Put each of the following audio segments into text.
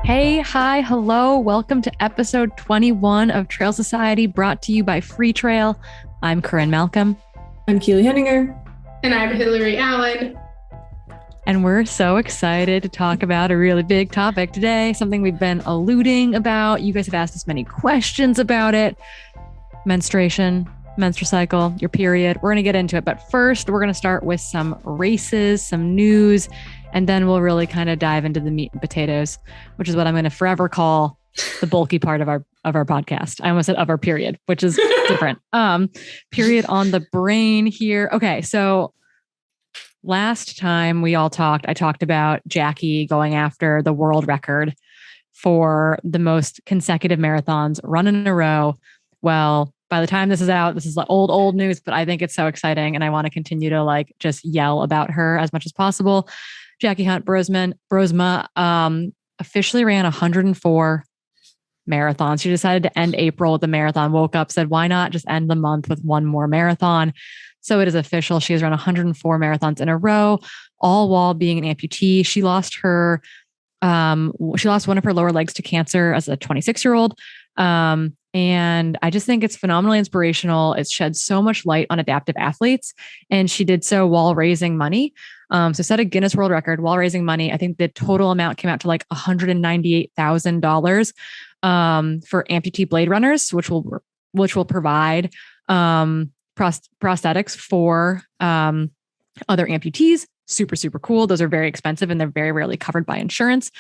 Hey, hi, hello. Welcome to episode 21 of Trail Society, brought to you by Free Trail. I'm Corinne Malcolm. I'm Keely Henninger. And I'm Hillary Allen. And we're so excited to talk about a really big topic today, something we've been alluding about. You guys have asked us many questions about it. Menstruation, menstrual cycle, your period. We're going to get into it. But first, we're going to start with some races, some news, and then we'll really kind of dive into the meat and potatoes, which is what I'm going to forever call the bulky part of our podcast. I almost said of our period, which is different. Period on the brain here. Okay, so last time we all talked, I talked about Jackie going after the world record for the most consecutive marathons run in a row. Well, by the time this is out, this is like old news, but I think it's so exciting. And I want to continue to just yell about her as much as possible. Jackie Hunt Brosma officially ran 104 marathons. She decided to end April with a marathon, woke up, said, why not just end the month with one more marathon? So it is official. She has run 104 marathons in a row, all while being an amputee. She lost one of her lower legs to cancer as a 26-year-old. And I just think it's phenomenally inspirational. It sheds so much light on adaptive athletes. And she did so while raising money. So set a Guinness World Record while raising money. I think the total amount came out to like $198,000 for amputee blade runners, which will provide prosthetics for other amputees. Super, super cool. Those are very expensive and they're very rarely covered by insurance.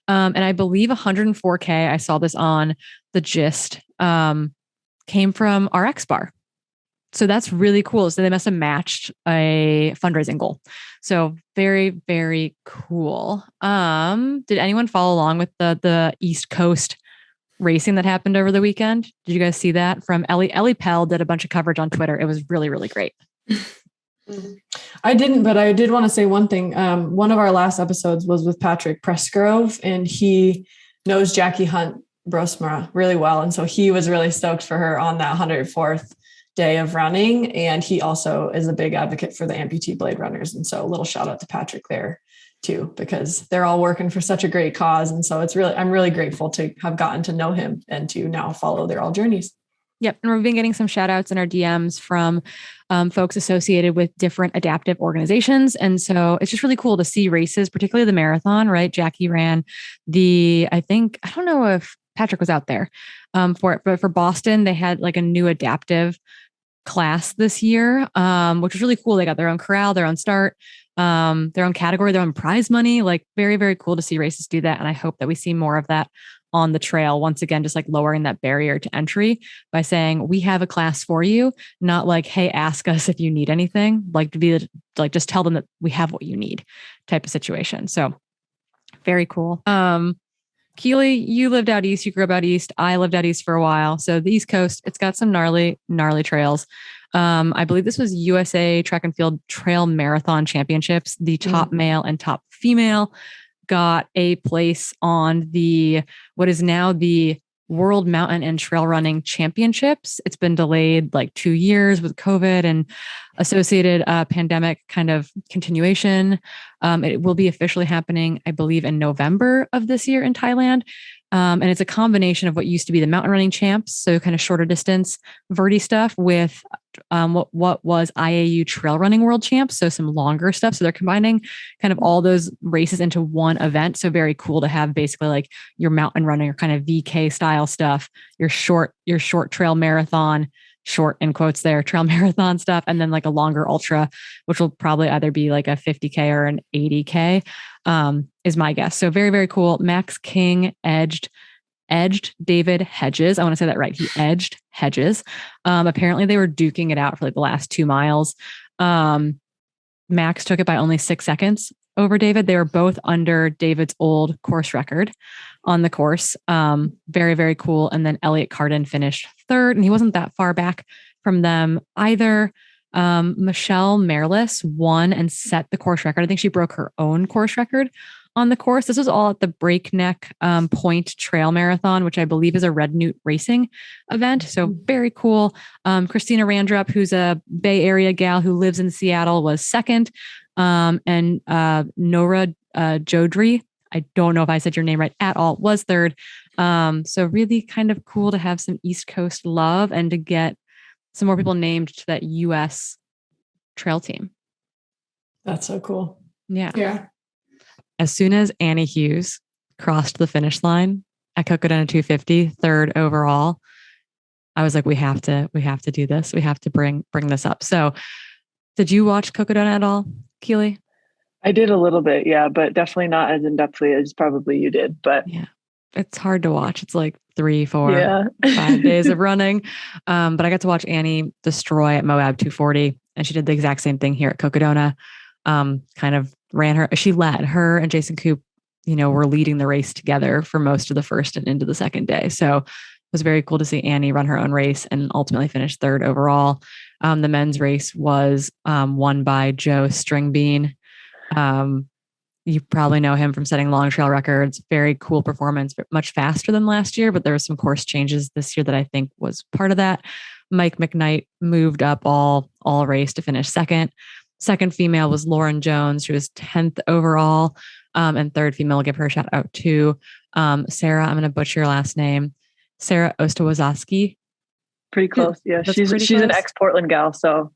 And I believe 104K, I saw this on The Gist, came from RX Bar. So that's really cool. So they must have matched a fundraising goal. So very, very cool. Did anyone follow along with the East Coast racing that happened over the weekend? Did you guys see that? From Ellie Pell did a bunch of coverage on Twitter. It was really, really great. I didn't, but I did want to say one thing. One of our last episodes was with Patrick Presgrove, and he knows Jackie Hunt Brosma really well. And so he was really stoked for her on that 104th day of running. And he also is a big advocate for the amputee blade runners. And so a little shout out to Patrick there too, because they're all working for such a great cause. And so I'm really grateful to have gotten to know him and to now follow their all journeys. Yep. And we've been getting some shout outs in our DMs from folks associated with different adaptive organizations. And so it's just really cool to see races, particularly the marathon, right? Jackie ran I don't know if Patrick was out there for it, but for Boston, they had like a new adaptive class this year, which was really cool. They got their own corral, their own start, their own category, their own prize money, like very, very cool to see races do that. And I hope that we see more of that on the trail. Once again, just like lowering that barrier to entry by saying, we have a class for you, not like, hey, ask us if you need anything, like to be like, just tell them that we have what you need type of situation. So very cool. Keely, you lived out east, you grew up out east. I lived out east for a while. So the East Coast, it's got some gnarly trails. I believe this was USA Track and Field Trail Marathon Championships. The top male and top female got a place on what is now the World Mountain and Trail Running Championships. It's been delayed like 2 years with COVID and associated pandemic kind of continuation. It will be officially happening, I believe, in November of this year in Thailand. And it's a combination of what used to be the mountain running champs, so kind of shorter distance verti stuff, with what was IAU trail running world champs, so some longer stuff. So they're combining kind of all those races into one event. So very cool to have basically like your mountain running or kind of VK style stuff, your short trail marathon, short in quotes there, trail marathon stuff, and then like a longer ultra, which will probably either be like a 50K or an 80K, is my guess. So very, very cool. Max King edged David Hedges. I want to say that right. He edged Hedges. Apparently they were duking it out for like the last 2 miles. Max took it by only 6 seconds over David. They were both under David's old course record on the course. Very, very cool. And then Elliot Cardin finished third, and he wasn't that far back from them either. Michelle Merlis won and set the course record. I think she broke her own course record on the course. This was all at the Breakneck Point Trail Marathon, which I believe is a Red Newt racing event. So very cool. Christina Randrup, who's a Bay Area gal who lives in Seattle, was second. And Nora Jodri I don't know if I said your name right at all, was third. So really kind of cool to have some East Coast love and to get some more people named to that US trail team. That's so cool. Yeah. As soon as Annie Hughes crossed the finish line at Cocodona 250, third overall, I was like, we have to do this. We have to bring this up. So did you watch Cocodona at all, Keely? I did a little bit, yeah, but definitely not as in-depthly as probably you did. But yeah, it's hard to watch. It's like 3, 4, 5 days of running. But I got to watch Annie destroy at Moab 240, and she did the exact same thing here at Cocodona. Kind of she led her and Jason Koop, were leading the race together for most of the first and into the second day. So it was very cool to see Annie run her own race and ultimately finish third overall. The men's race was won by Joe Stringbean. You probably know him from setting long trail records. Very cool performance, but much faster than last year. But there were some course changes this year that I think was part of that. Mike McKnight moved up all race to finish second. Second female was Lauren Jones. She was 10th overall. And third female, I'll give her a shout out to Sarah. I'm going to butcher your last name. Sarah Ostawozacki. Pretty close. Yeah. She's an ex-Portland gal. So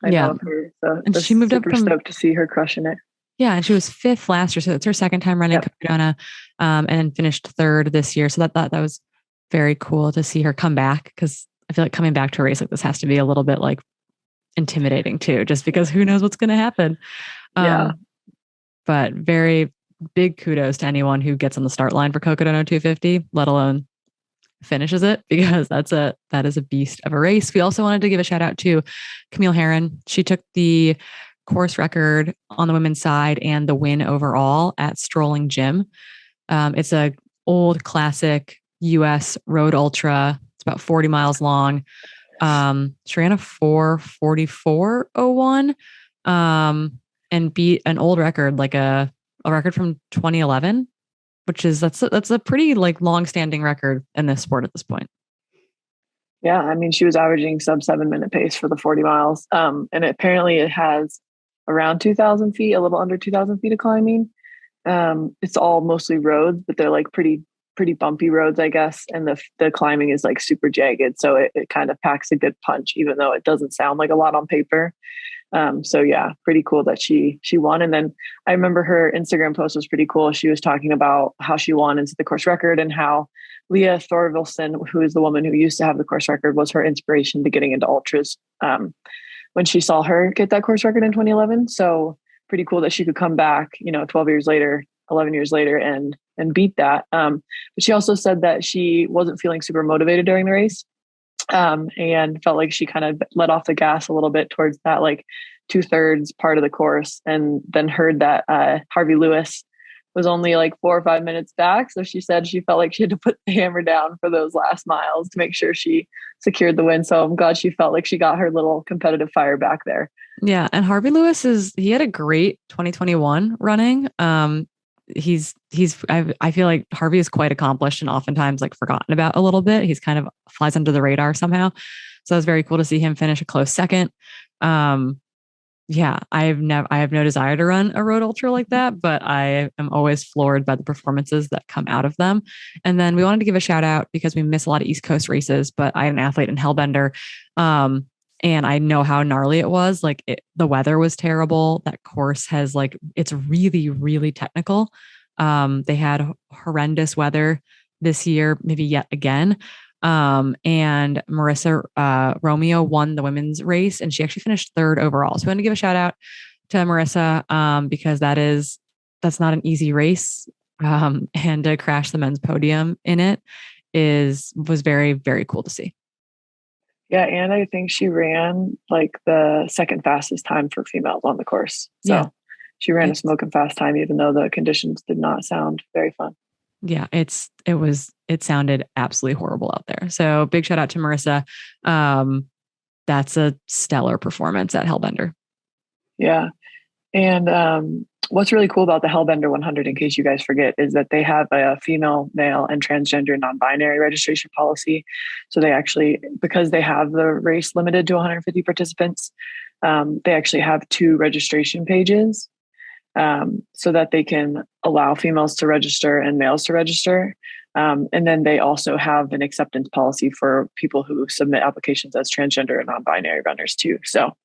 I know her. So and she moved up from stoked to see her crushing it. Yeah. And she was 5th last year. So it's her second time running Cocodona, and finished third this year. So that was very cool to see her come back, because I feel like coming back to a race like this has to be a little bit like intimidating too, just because who knows what's going to happen. But very big kudos to anyone who gets on the start line for Cocodona 250, let alone finishes it, because that is a beast of a race. We also wanted to give a shout out to Camille Herron. She took the course record on the women's side and the win overall at Strolling Gym. It's a old classic US road ultra. It's about 40 miles long. She ran a 4:44:01, and beat an old record, like a record from 2011, which is that's a pretty like long-standing record in this sport at this point. Yeah, I mean, she was averaging sub 7-minute pace for the 40 miles. And apparently it has around 2,000 feet, a little under 2,000 feet of climbing. It's all mostly roads, but they're like pretty bumpy roads, I guess. And the climbing is like super jagged. So it kind of packs a good punch, even though it doesn't sound like a lot on paper. So yeah, pretty cool that she won. And then I remember her Instagram post was pretty cool. She was talking about how she won into the course record, and how Leah Thorvilson, who is the woman who used to have the course record, was her inspiration to getting into ultras, when she saw her get that course record in 2011. So pretty cool that she could come back, 12 years later, 11 years later, and beat that. But she also said that she wasn't feeling super motivated during the race. And felt like she kind of let off the gas a little bit towards that like 2/3 part of the course, and then heard that Harvey Lewis was only like 4 or 5 minutes back. So she said she felt like she had to put the hammer down for those last miles to make sure she secured the win. So I'm glad she felt like she got her little competitive fire back there. Yeah. And Harvey Lewis he had a great 2021 running. I feel like Harvey is quite accomplished and oftentimes like forgotten about a little bit. He's kind of flies under the radar somehow. So it was very cool to see him finish a close second. Yeah, I have no desire to run a road ultra like that, but I am always floored by the performances that come out of them. And then we wanted to give a shout out, because we miss a lot of East Coast races, but I had an athlete in Hellbender. And I know how gnarly it was. Like the weather was terrible. That course has it's really, really technical. They had horrendous weather this year, maybe yet again. And Marissa Romeo won the women's race, and she actually finished third overall. So I want to give a shout out to Marissa, because that's not an easy race. And to crash the men's podium in it was very, very cool to see. Yeah, and I think she ran like the second fastest time for females on the course. So she ran a smoking fast time, even though the conditions did not sound very fun. Yeah, it sounded absolutely horrible out there. So big shout out to Marissa. That's a stellar performance at Hellbender. Yeah. And what's really cool about the Hellbender 100, in case you guys forget, is that they have a female, male, and transgender non-binary registration policy. So they actually, because they have the race limited to 150 participants, they actually have 2 registration pages. so that they can allow females to register and males to register. And then they also have an acceptance policy for people who submit applications as transgender and non-binary runners too. So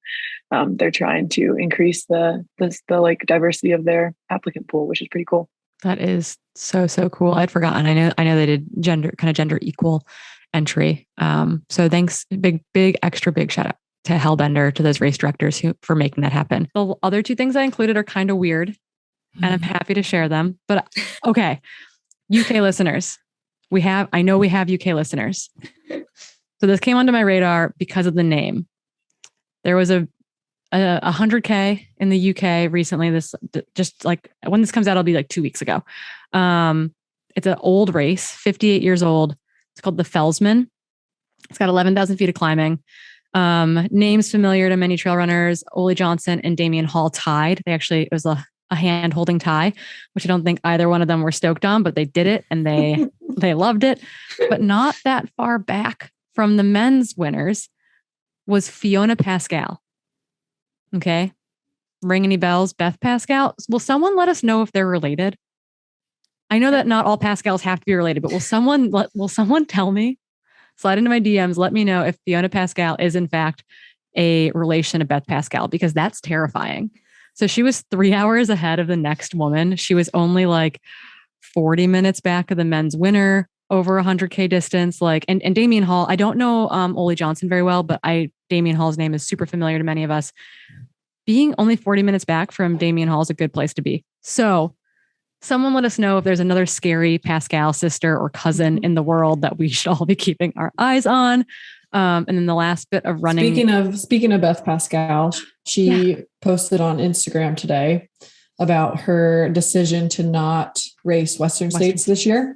they're trying to increase the like diversity of their applicant pool, which is pretty cool. That is so cool. I'd forgotten. I know they did gender equal entry. So thanks, big extra big shout out to Hellbender, to those race directors for making that happen. The other two things I included are kind of weird, and I'm happy to share them. But okay, UK listeners, I know we have UK listeners. So this came onto my radar because of the name. There was a 100K in the UK recently. This just like when this comes out, it'll be like 2 weeks ago. It's an old race, 58 years old. It's called the Felsman. It's got 11,000 feet of climbing. Names familiar to many trail runners. Ole Johnson and Damian Hall tied. It was a hand holding tie, which I don't think either one of them were stoked on, but they did it and they loved it. But not that far back from the men's winners was Fiona Pascal. Okay. Ring any bells? Beth Pascal. Will someone let us know if they're related? I know that not all Pascals have to be related, but will someone tell me? Slide into my DMs. Let me know if Fiona Pascal is in fact a relation to Beth Pascal, because that's terrifying. So she was 3 hours ahead of the next woman. She was only like 40 minutes back of the men's winner over 100K distance. And Damian Hall, I don't know Ole Johnson very well, but Damian Hall's name is super familiar to many of us. Being only 40 minutes back from Damian Hall is a good place to be. So someone let us know if there's another scary Pascal sister or cousin in the world that we should all be keeping our eyes on. And then the last bit of running. Speaking of Beth Pascal, she posted on Instagram today about her decision to not race Western States this year.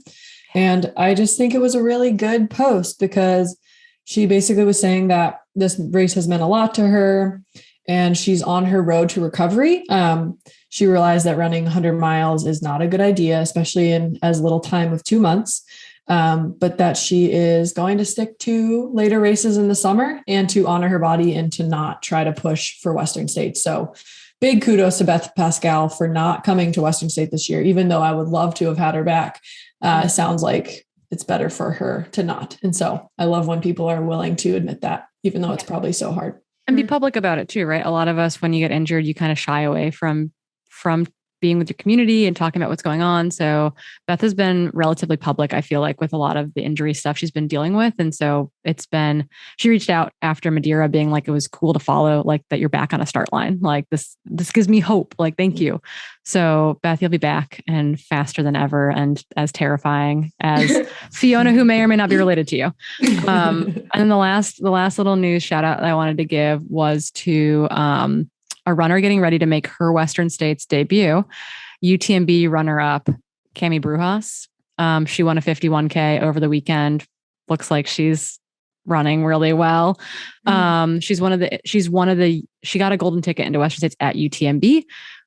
And I just think it was a really good post, because she basically was saying that this race has meant a lot to her and she's on her road to recovery. She realized that running 100 miles is not a good idea, especially in as little time of 2 months. But that she is going to stick to later races in the summer and to honor her body and to not try to push for Western States. So big kudos to Beth Pascal for not coming to Western State this year, even though I would love to have had her back. It sounds like it's better for her to not. And so I love when people are willing to admit that, even though it's probably so hard. And be public about it too, right? A lot of us, when you get injured, you kind of shy away from being with your community and talking about what's going on. So Beth has been relatively public, I feel like, with a lot of the injury stuff she's been dealing with. And so she reached out after Madeira, being like, it was cool to follow, like, that you're back on a start line. Like this gives me hope. Like, thank you. So Beth, you'll be back and faster than ever and as terrifying as Fiona, who may or may not be related to you. And then the last little news shout out that I wanted to give was to, a runner getting ready to make her Western States debut, UTMB runner-up Cami Brujas. She won a 51K over the weekend. Looks like she's running really well. She got a golden ticket into Western States at UTMB.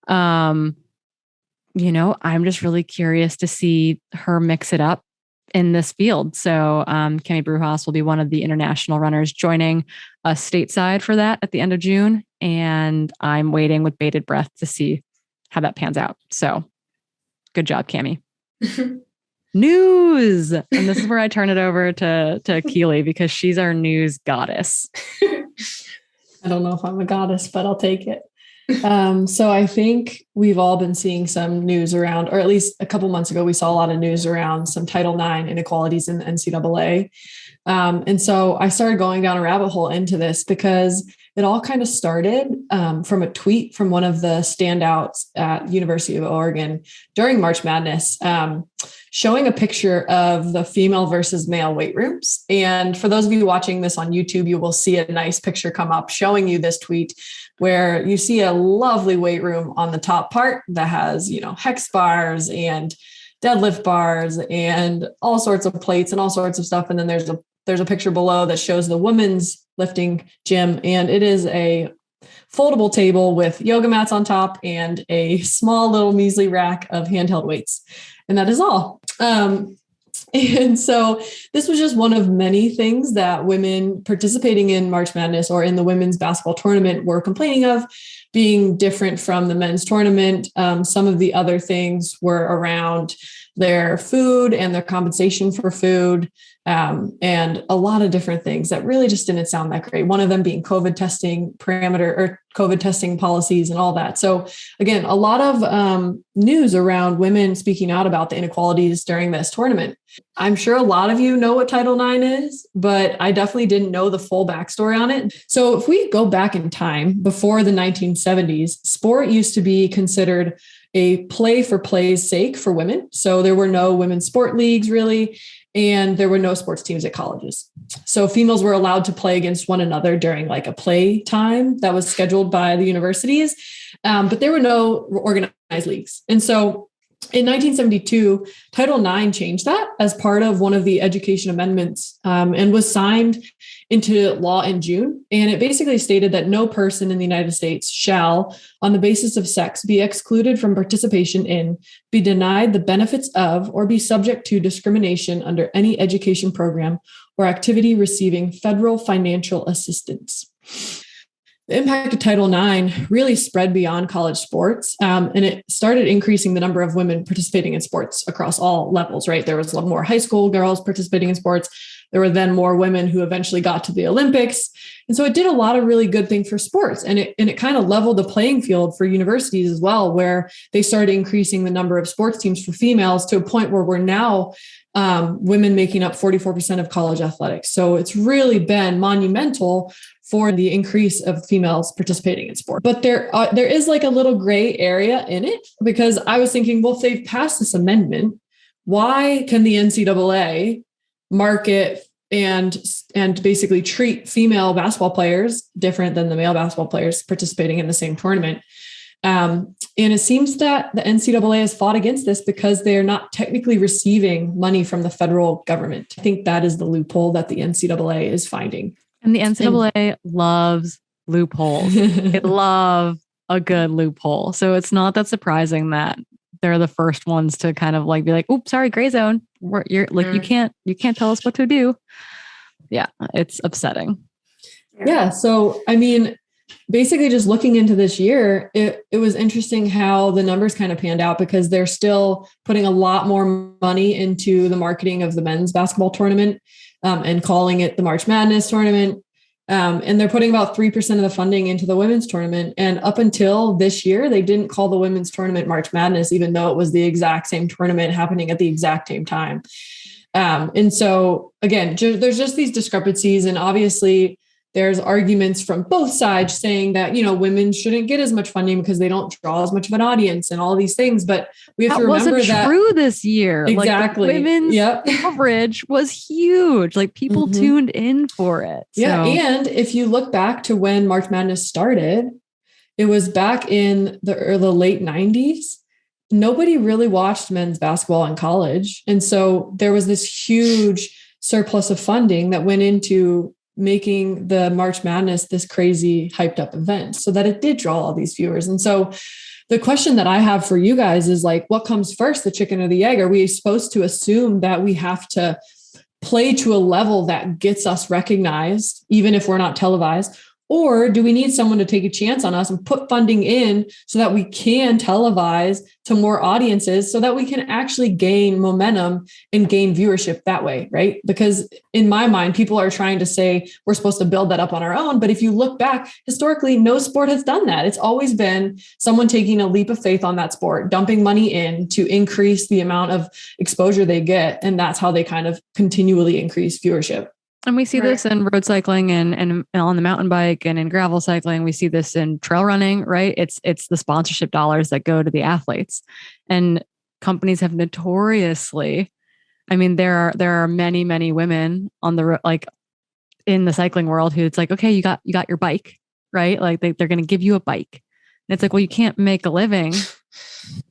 I'm just really curious to see her mix it up in this field. So Cami Brujas will be one of the international runners joining us stateside for that at the end of June. And I'm waiting with bated breath to see how that pans out. So good job, Cami. News. And this is where I turn it over to Keely, because she's our news goddess. I don't know if I'm a goddess, but I'll take it. So I think we've all been seeing some news around, or at least a couple months ago, we saw a lot of news around some Title IX inequalities in the NCAA. And so I started going down a rabbit hole into this, because it all kind of started from a tweet from one of the standouts at University of Oregon during March Madness, showing a picture of the female versus male weight rooms. And for those of you watching this on YouTube, you will see a nice picture come up showing you this tweet, where you see a lovely weight room on the top part that has, hex bars and deadlift bars and all sorts of plates and all sorts of stuff. And then there's a picture below that shows the women's lifting gym. And it is a foldable table with yoga mats on top and a small little measly rack of handheld weights. And that is all. And so this was just one of many things that women participating in March Madness or in the women's basketball tournament were complaining of, being different from the men's tournament. Some of the other things were around their food and their compensation for food, and a lot of different things that really just didn't sound that great. One of them being COVID testing COVID testing policies and all that. So again, a lot of news around women speaking out about the inequalities during this tournament. I'm sure a lot of you know what Title IX is, but I definitely didn't know the full backstory on it. So if we go back in time before the 1970s, sport used to be considered a play for play's sake for women. So there were no women's sport leagues really, and there were no sports teams at colleges. So females were allowed to play against one another during like a play time that was scheduled by the universities, but there were no organized leagues. And so in 1972, Title IX changed that as part of one of the education amendments, and was signed into law in June. And it basically stated that no person in the United States shall, on the basis of sex, be excluded from participation in, be denied the benefits of, or be subject to discrimination under any education program or activity receiving federal financial assistance. The impact of Title IX really spread beyond college sports, and it started increasing the number of women participating in sports across all levels, right? There was a lot more high school girls participating in sports. There were then more women who eventually got to the Olympics. And so it did a lot of really good things for sports. And it kind of leveled the playing field for universities as well, where they started increasing the number of sports teams for females to a point where we're now women making up 44% of college athletics. So it's really been monumental for the increase of females participating in sport. But there is like a little gray area in it, because I was thinking, well, if they've passed this amendment, why can the NCAA market and basically treat female basketball players different than the male basketball players participating in the same tournament? And it seems that the NCAA has fought against this because they're not technically receiving money from the federal government. I think that is the loophole that the NCAA is finding. And the NCAA loves loopholes. They love a good loophole. So it's not that surprising that they're the first ones to kind of like be like, "Oops, sorry, gray zone. You can't tell us what to do." Yeah, it's upsetting. Yeah. So, I mean, basically just looking into this year, it was interesting how the numbers kind of panned out, because they're still putting a lot more money into the marketing of the men's basketball tournament, and calling it the March Madness tournament. And they're putting about 3% of the funding into the women's tournament. And up until this year, they didn't call the women's tournament March Madness, even though it was the exact same tournament happening at the exact same time. And so again, there's just these discrepancies, and obviously there's arguments from both sides saying that, women shouldn't get as much funding because they don't draw as much of an audience and all these things. But we have to remember that wasn't true this year. Exactly. Like women's coverage was huge. Like people tuned in for it. Yeah. And if you look back to when March Madness started, it was back in the late 90s. Nobody really watched men's basketball in college. And so there was this huge surplus of funding that went into making the March Madness this crazy hyped up event so that it did draw all these viewers. And so the question that I have for you guys is like, what comes first, the chicken or the egg? Are we supposed to assume that we have to play to a level that gets us recognized, even if we're not televised? Or do we need someone to take a chance on us and put funding in so that we can televise to more audiences so that we can actually gain momentum and gain viewership that way, right? Because in my mind, people are trying to say we're supposed to build that up on our own. But if you look back, historically, no sport has done that. It's always been someone taking a leap of faith on that sport, dumping money in to increase the amount of exposure they get. And that's how they kind of continually increase viewership. And we see this in road cycling and on the mountain bike and in gravel cycling. We see this in trail running, right? It's the sponsorship dollars that go to the athletes, and companies have notoriously, I mean, there are many, many women on the like in the cycling world who it's like, okay, you got your bike, right? Like they're going to give you a bike. And it's like, well, you can't make a living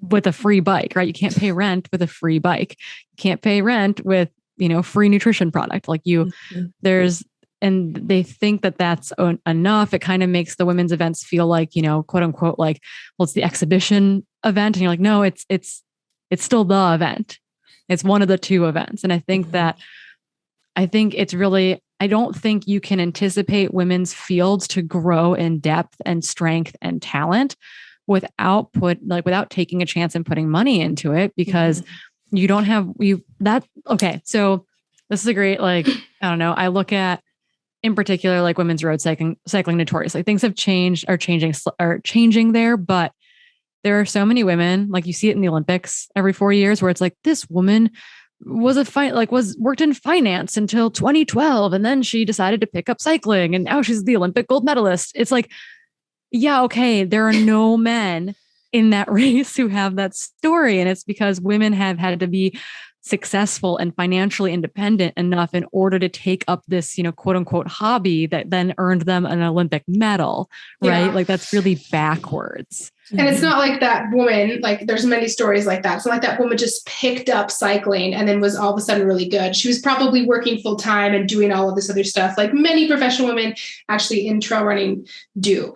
with a free bike, right? You can't pay rent with a free bike. You can't pay rent with free nutrition product. Like and they think that that's enough. It kind of makes the women's events feel like, quote unquote, like, well, it's the exhibition event. And you're like, no, it's still the event. It's one of the two events. And I think that I think it's really, I don't think you can anticipate women's fields to grow in depth and strength and talent without taking a chance and putting money into it, because you don't have okay. So this is a great, like, I don't know. I look at, in particular, like women's road cycling notoriously, things have changed, are changing there, but there are so many women, like you see it in the Olympics every 4 years, where it's like, this woman worked in finance until 2012. And then she decided to pick up cycling and now she's the Olympic gold medalist. It's like, yeah, okay. There are no men in that race who have that story. And it's because women have had to be successful and financially independent enough in order to take up this, quote unquote hobby that then earned them an Olympic medal, right? Yeah. Like that's really backwards. And it's not like that woman, like there's many stories like that. It's not like that woman just picked up cycling and then was all of a sudden really good. She was probably working full time and doing all of this other stuff, like many professional women actually in trail running do.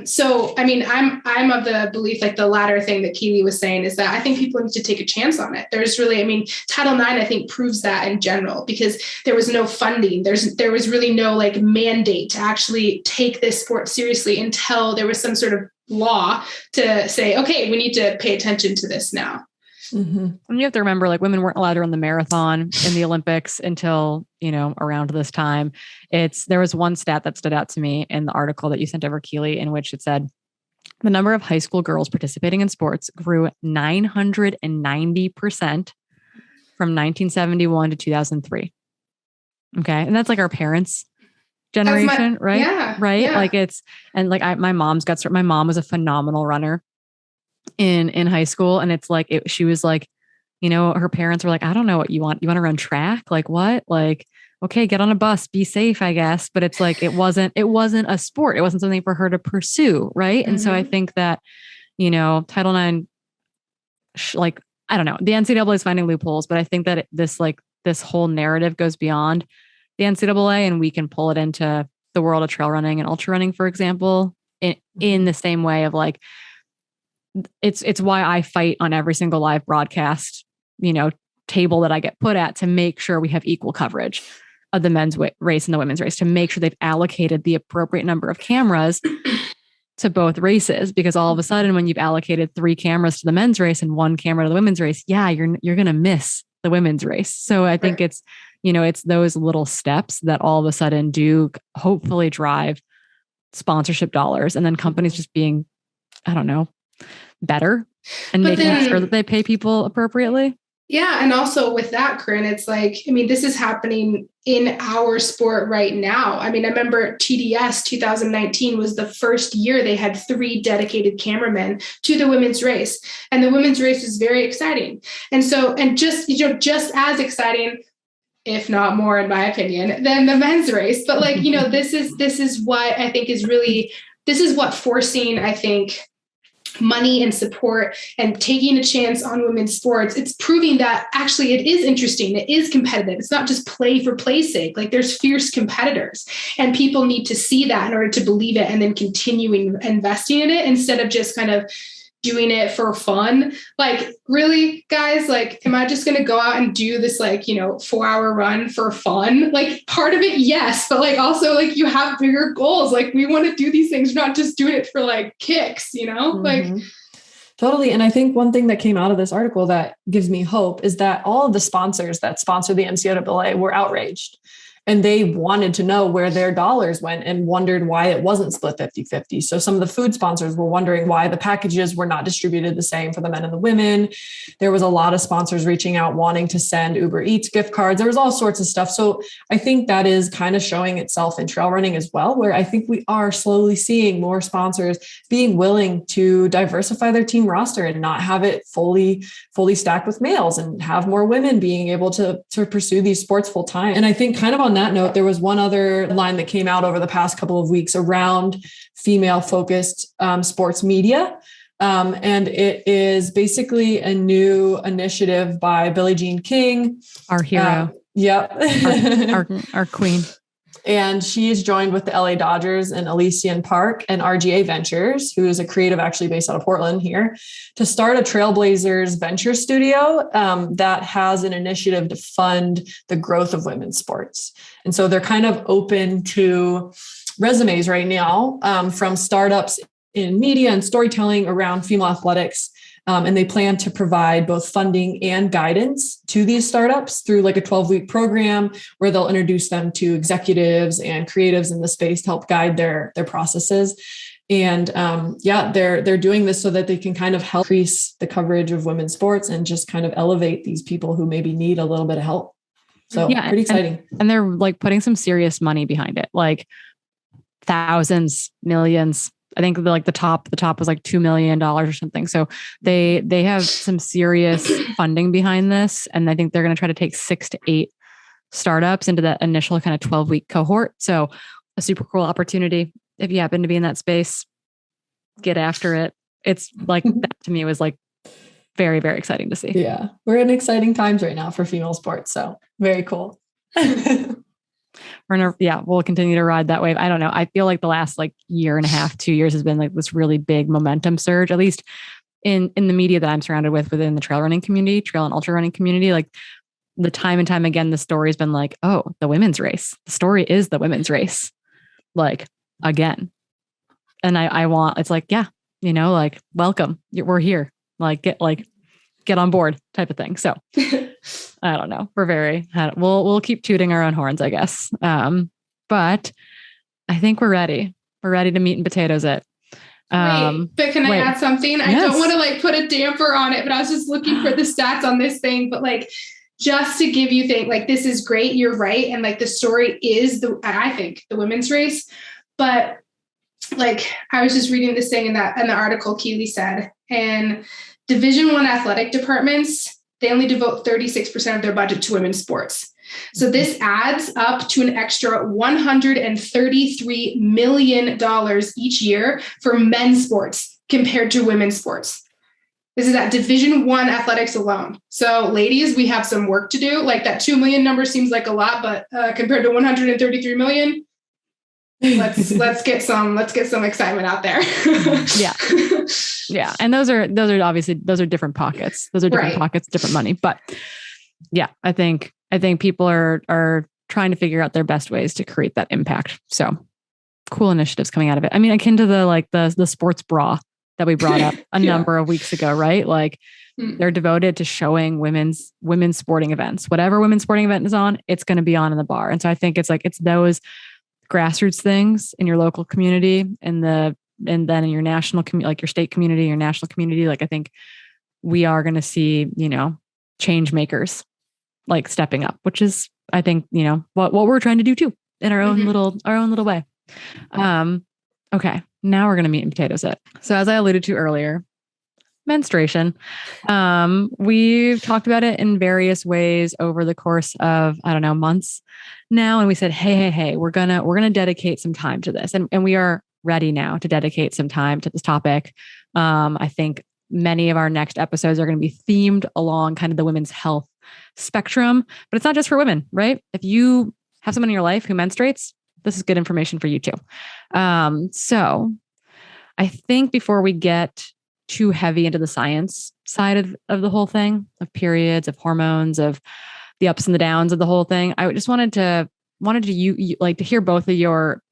So, I mean, I'm of the belief, like the latter thing that Keely was saying, is that I think people need to take a chance on it. There's really, I mean, Title IX, I think, proves that in general, because there was no funding. There was really no like mandate to actually take this sport seriously until there was some sort of law to say, okay, we need to pay attention to this now. Mm-hmm. And you have to remember, like, women weren't allowed to run the marathon in the Olympics until, around this time. There was one stat that stood out to me in the article that you sent over, Keely, in which it said the number of high school girls participating in sports grew 990% from 1971 to 2003. Okay. And that's like our parents' generation, right? Yeah. Right. Yeah. Like my mom was a phenomenal runner in high school. And it's like, she was like, her parents were like, I don't know what you want. You want to run track? Like what? Like, okay, get on a bus, be safe, I guess. But it's like, it wasn't a sport. It wasn't something for her to pursue. Right. And so I think that, Title IX, like, I don't know, the NCAA is finding loopholes, but I think that this whole narrative goes beyond the NCAA, and we can pull it into the world of trail running and ultra running, for example, in the same way of like, it's why I fight on every single live broadcast, table that I get put at, to make sure we have equal coverage of the men's race and the women's race, to make sure they've allocated the appropriate number of cameras to both races. Because all of a sudden, when you've allocated 3 cameras to the men's race and 1 camera to the women's race, yeah, you're going to miss the women's race. So I think it's those little steps that all of a sudden do hopefully drive sponsorship dollars, and then companies just being, I don't know, better and making sure that they pay people appropriately. Yeah. And also with that, Corinne, it's like, I mean, this is happening in our sport right now. I mean, I remember TDS 2019 was the first year they had 3 dedicated cameramen to the women's race. And the women's race is very exciting. And so, and just as exciting, if not more, in my opinion, than the men's race. But like, this is what I think is really, this is what forcing, I think, money and support and taking a chance on women's sports, it's proving that actually it is interesting. It is competitive. It's not just play for play's sake. Like there's fierce competitors, and people need to see that in order to believe it and then continuing investing in it, instead of just kind of doing it for fun. Like, really, guys, like, am I just going to go out and do this, 4-hour run for fun? Like, part of it, yes. But like, also like, you have bigger goals. Like, we want to do these things, not just doing it for like kicks, like. Totally. And I think one thing that came out of this article that gives me hope is that all of the sponsors that sponsor the NCAA were outraged. And they wanted to know where their dollars went and wondered why it wasn't split 50-50. So some of the food sponsors were wondering why the packages were not distributed the same for the men and the women. There was a lot of sponsors reaching out, wanting to send Uber Eats gift cards. There was all sorts of stuff. So I think that is kind of showing itself in trail running as well, where I think we are slowly seeing more sponsors being willing to diversify their team roster and not have it fully stacked with males, and have more women being able to pursue these sports full time. And I think kind of on that note, there was one other line that came out over the past couple of weeks around female focused sports media. And it is basically a new initiative by Billie Jean King. Our hero. Yep. Our queen. And she is joined with the LA Dodgers and Elysian Park and RGA Ventures, who is a creative actually based out of Portland here, to start a Trailblazers venture studio that has an initiative to fund the growth of women's sports. And so they're kind of open to resumes right now from startups in media and storytelling around female athletics. And they plan to provide both funding and guidance to these startups through like a 12-week program where they'll introduce them to executives and creatives in the space to help guide their processes. And they're doing this so that they can kind of help increase the coverage of women's sports and just kind of elevate these people who maybe need a little bit of help. So pretty exciting. And they're like putting some serious money behind it, like thousands, millions. I think the top was like $2 million or something. So they have some serious funding behind this. And I think they're going to try to take 6 to 8 startups into that initial kind of 12-week cohort. So a super cool opportunity. If you happen to be in that space, get after it. It's like, that to me was like very, very exciting to see. Yeah. We're in exciting times right now for female sports. So very cool. We'll continue to ride that wave. I don't know. I feel like the last like year and a half, 2 years has been like this really big momentum surge, at least in the media that I'm surrounded with within the trail running community, trail and ultra running community. Like the time and time again, the story has been like, oh, the women's race. The story is the women's race. Like again. And I want, it's like, yeah, like welcome, we're here. Like get on board type of thing. So I don't know. We'll keep tooting our own horns, I guess. But I think we're ready. We're ready to meat and potatoes it. But can I add something? Yes. I don't want to like put a damper on it, but I was just looking for the stats on this thing, but like, just to give you like, this is great. You're right. And like the story is I think the women's race, but like, I was just reading this thing in the article Keely said, and Division I athletic departments, they only devote 36% of their budget to women's sports. So this adds up to an extra $133 million each year for men's sports compared to women's sports. This is at Division I athletics alone. So ladies, we have some work to do. Like that 2 million number seems like a lot, but compared to 133 million, let's get some excitement out there. Yeah. And those are obviously, those are different pockets. Those are different pockets, different money. But yeah, I think people are trying to figure out their best ways to create that impact. So cool initiatives coming out of it. I mean, akin to the sports bra that we brought up a number of weeks ago, right? Like they're devoted to showing women's sporting events. Whatever women's sporting event is on, it's going to be on in the bar. And so I think it's those grassroots things in your local community and then in your national community, like your state community, your national community. Like I think we are going to see, change makers like stepping up, which is, I think, what we're trying to do too in our own little way. Okay. Now we're going to meat and potatoes it. So as I alluded to earlier, menstruation. We've talked about it in various ways over the course of, I don't know, months now. And we said, hey, we're going to dedicate some time to this. And we are ready now to dedicate some time to this topic. I think many of our next episodes are going to be themed along kind of the women's health spectrum, but it's not just for women, right? If you have someone in your life who menstruates, this is good information for you too. So I think before we get too heavy into the science side of the whole thing, of periods, of hormones, of the ups and the downs of the whole thing, I just wanted to you like to hear both of your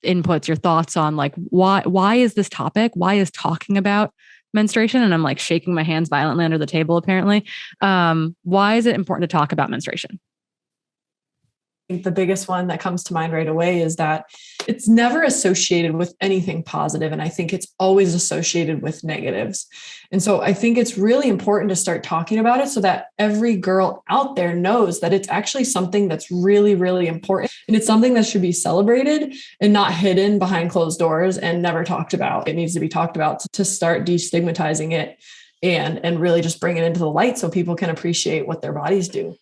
inputs, your thoughts on like, why is this topic? Why is talking about menstruation? And I'm like shaking my hands violently under the table, apparently. Why is it important to talk about menstruation? I think the biggest one that comes to mind right away is that it's never associated with anything positive. And I think it's always associated with negatives. And so I think it's really important to start talking about it so that every girl out there knows that it's actually something that's really, really important. And it's something that should be celebrated and not hidden behind closed doors and never talked about. It needs to be talked about to start destigmatizing it and really just bring it into the light so people can appreciate what their bodies do.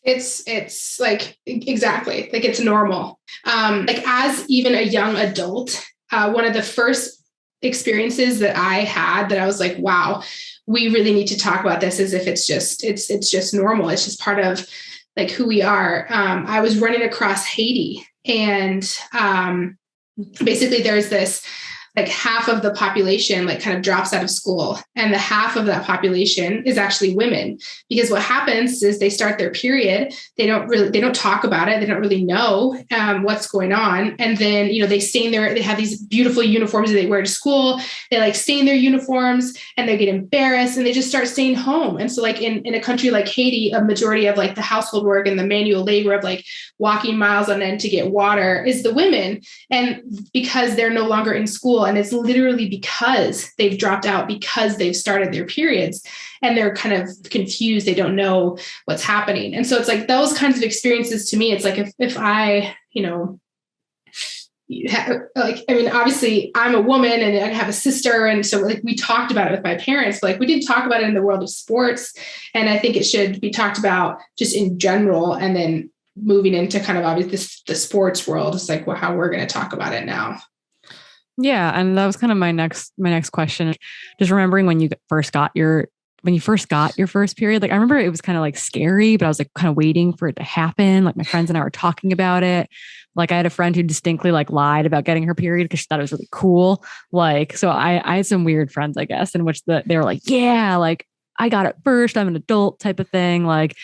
It's like, exactly. Like it's normal. Like as even a young adult, one of the first experiences that I had that I was like, wow, we really need to talk about this as if it's just normal. It's just part of like who we are. I was running across Haiti, and basically there's this, like half of the population like kind of drops out of school, and the half of that population is actually women, because what happens is they start their period. They don't talk about it. They don't really know what's going on. And then, they stain they have these beautiful uniforms that they wear to school. They like stain their uniforms and they get embarrassed and they just start staying home. And so like in a country like Haiti, a majority of like the household work and the manual labor of like walking miles on end to get water is the women. And because they're no longer in school, and it's literally because they've dropped out because they've started their periods and they're kind of confused. They don't know what's happening. And so it's like those kinds of experiences to me, it's like if I, obviously I'm a woman and I have a sister. And so like we talked about it with my parents, but like we didn't talk about it in the world of sports. And I think it should be talked about just in general. And then moving into kind of obviously the sports world is like how we're going to talk about it now. Yeah. And that was kind of my next question. Just remembering when you first got your first period, like I remember it was kind of like scary, but I was like kind of waiting for it to happen. Like my friends and I were talking about it. Like I had a friend who distinctly like lied about getting her period because she thought it was really cool. Like, so I had some weird friends, I guess, in which they were like, yeah, like I got it first. I'm an adult type of thing. Like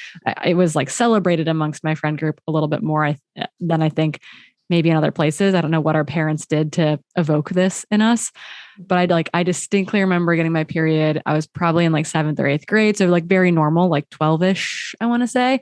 it was like celebrated amongst my friend group a little bit more than I think maybe in other places. I don't know what our parents did to evoke this in us, but I distinctly remember getting my period. I was probably in like 7th or 8th grade. So like very normal, like 12-ish, I want to say.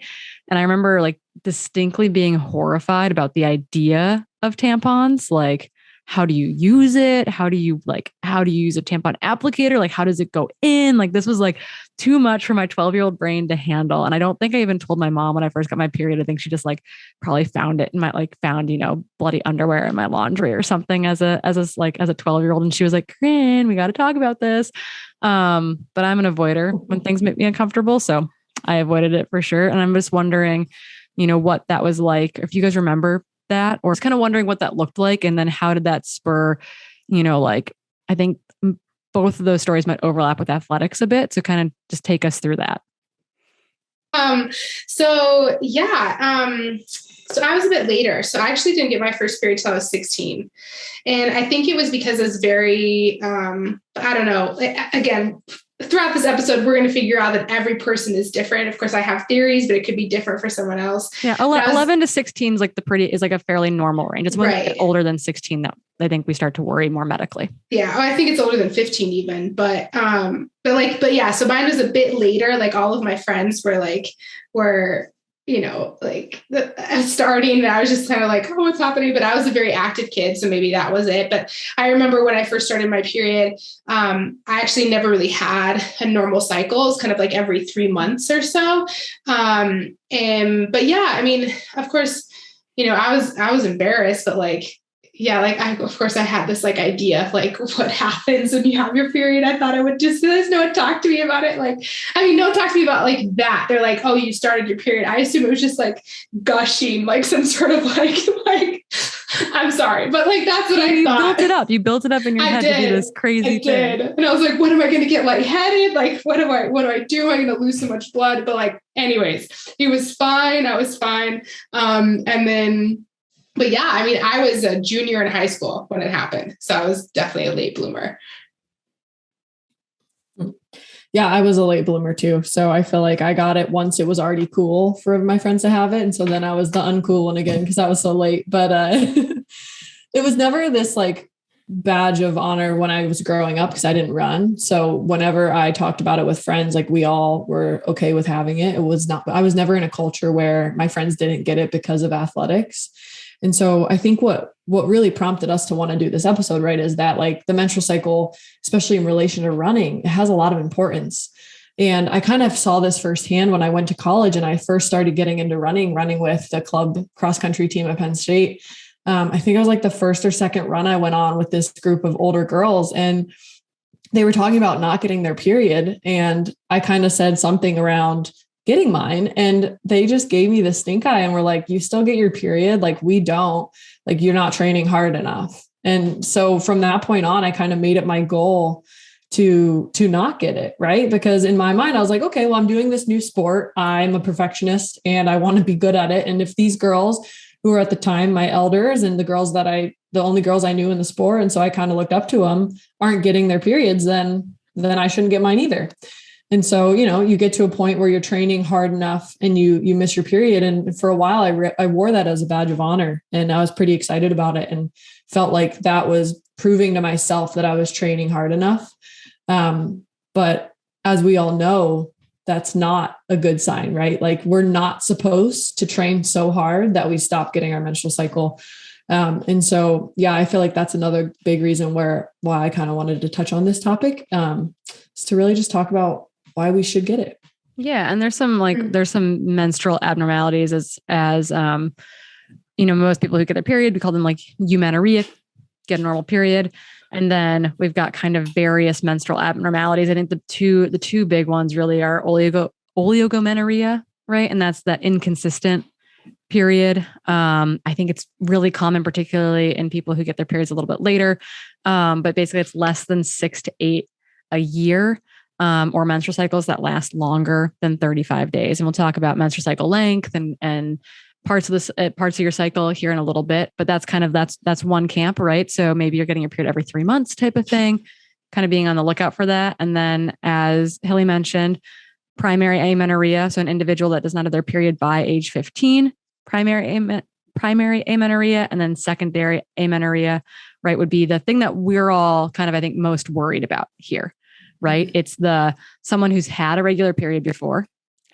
And I remember like distinctly being horrified about the idea of tampons. Like, how do you use it? How do you use a tampon applicator? Like, how does it go in? Like, this was like too much for my 12-year-old brain to handle. And I don't think I even told my mom when I first got my period. I think she just like probably found it and found, bloody underwear in my laundry or something as a 12-year-old. And she was like, Corinne, we got to talk about this. But I'm an avoider when things make me uncomfortable. So I avoided it for sure. And I'm just wondering, what that was like, if you guys remember that, or it's kind of wondering what that looked like. And then how did that spur, I think both of those stories might overlap with athletics a bit. So kind of just take us through that. So I was a bit later. So I actually didn't get my first period till I was 16. And I think it was because it was very, I don't know, again, throughout this episode, we're going to figure out that every person is different. Of course, I have theories, but it could be different for someone else. Yeah. 11 to 16 is like is like a fairly normal range. It's when you get older than 16 that I think we start to worry more medically. Yeah. I think it's older than 15 even, but yeah, so mine was a bit later. Like all of my friends were starting, and I was just kind of like, oh, what's happening? But I was a very active kid. So maybe that was it. But I remember when I first started my period, I actually never really had a normal cycle. It was kind of like every 3 months or so. But yeah, I mean, of course, I was embarrassed, but of course I had this like idea of like what happens when you have your period. I thought I would just, no one talk to me about it. No one talked to me about like that. They're like, oh, you started your period. I assume it was just like gushing, like some sort of like, I'm sorry, but like, that's what I thought. You built it up in your head to do this crazy thing. And I was like, what am I going to get lightheaded? Like, what do I do? I'm going to lose so much blood. But like, anyways, it was fine. I was fine. But yeah, I mean, I was a junior in high school when it happened. So I was definitely a late bloomer. Yeah, I was a late bloomer too. So I feel like I got it once it was already cool for my friends to have it. And so then I was the uncool one again because I was so late. But it was never this like badge of honor when I was growing up because I didn't run. So whenever I talked about it with friends, like we all were okay with having it. I was never in a culture where my friends didn't get it because of athletics. And so I think what really prompted us to want to do this episode, right, is that like the menstrual cycle, especially in relation to running, it has a lot of importance. And I kind of saw this firsthand when I went to college and I first started getting into running with the club cross country team at Penn State. I think it was like the first or second run I went on with this group of older girls, and they were talking about not getting their period. And I kind of said something around getting mine, and they just gave me the stink eye and were like, you still get your period? Like, we don't, like, you're not training hard enough. And so from that point on, I kind of made it my goal to not get it, right? Because in my mind, I was like, okay, well, I'm doing this new sport. I'm a perfectionist and I want to be good at it. And if these girls who were at the time my elders and the only girls I knew in the sport, and so I kind of looked up to them, aren't getting their periods, then I shouldn't get mine either. And so, you get to a point where you're training hard enough and you miss your period. And for a while, I wore that as a badge of honor, and I was pretty excited about it and felt like that was proving to myself that I was training hard enough. But as we all know, that's not a good sign, right? Like, we're not supposed to train so hard that we stop getting our menstrual cycle. And so, yeah, I feel like that's another big reason why I kind of wanted to touch on this topic, is to really just talk about why we should get it. Yeah. And there's some menstrual abnormalities as most people who get their period, we call them like Amenorrhea, get a normal period. And then we've got kind of various menstrual abnormalities. I think the two big ones really are oligomenorrhea, right? And that's that inconsistent period. I think it's really common, particularly in people who get their periods a little bit later. But basically it's less than 6 to 8 a year, or menstrual cycles that last longer than 35 days. And we'll talk about menstrual cycle length and parts of your cycle here in a little bit, but that's one camp, right? So maybe you're getting your period every 3 months type of thing, kind of being on the lookout for that. And then, as Hilly mentioned, primary amenorrhea. So an individual that does not have their period by age 15, primary amenorrhea, and then secondary amenorrhea, right, would be the thing that we're all kind of, I think, most worried about here, right? It's someone who's had a regular period before,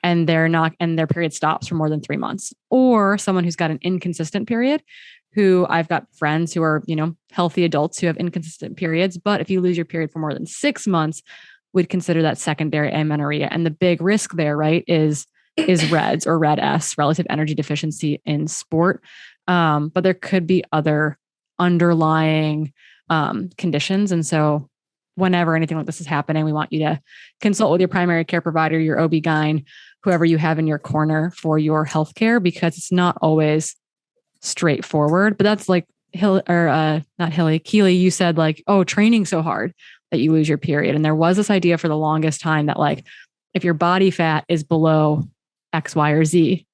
and their period stops for more than 3 months, or someone who's got an inconsistent period, who I've got friends who are, healthy adults who have inconsistent periods. But if you lose your period for more than 6 months, we'd consider that secondary amenorrhea. And the big risk there, right, is REDS or RED-S, relative energy deficiency in sport. But there could be other underlying conditions. And so whenever anything like this is happening, we want you to consult with your primary care provider, your OB-GYN, whoever you have in your corner for your healthcare, because it's not always straightforward. But that's like Keely, you said like, oh, training so hard that you lose your period. And there was this idea for the longest time that like, if your body fat is below X, Y, or Z,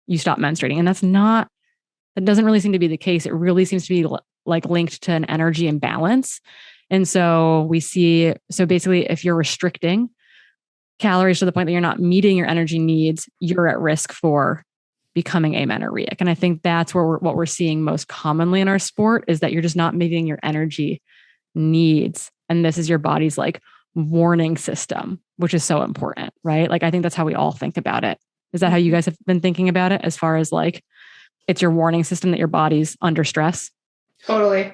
you stop menstruating. And that doesn't really seem to be the case. It really seems to be like linked to an energy imbalance. And so basically, if you're restricting calories to the point that you're not meeting your energy needs, you're at risk for becoming amenorrheic. And I think that's what we're seeing most commonly in our sport, is that you're just not meeting your energy needs. And this is your body's like warning system, which is so important, right? Like, I think that's how we all think about it. Is that how you guys have been thinking about it, as far as like, it's your warning system that your body's under stress? Totally.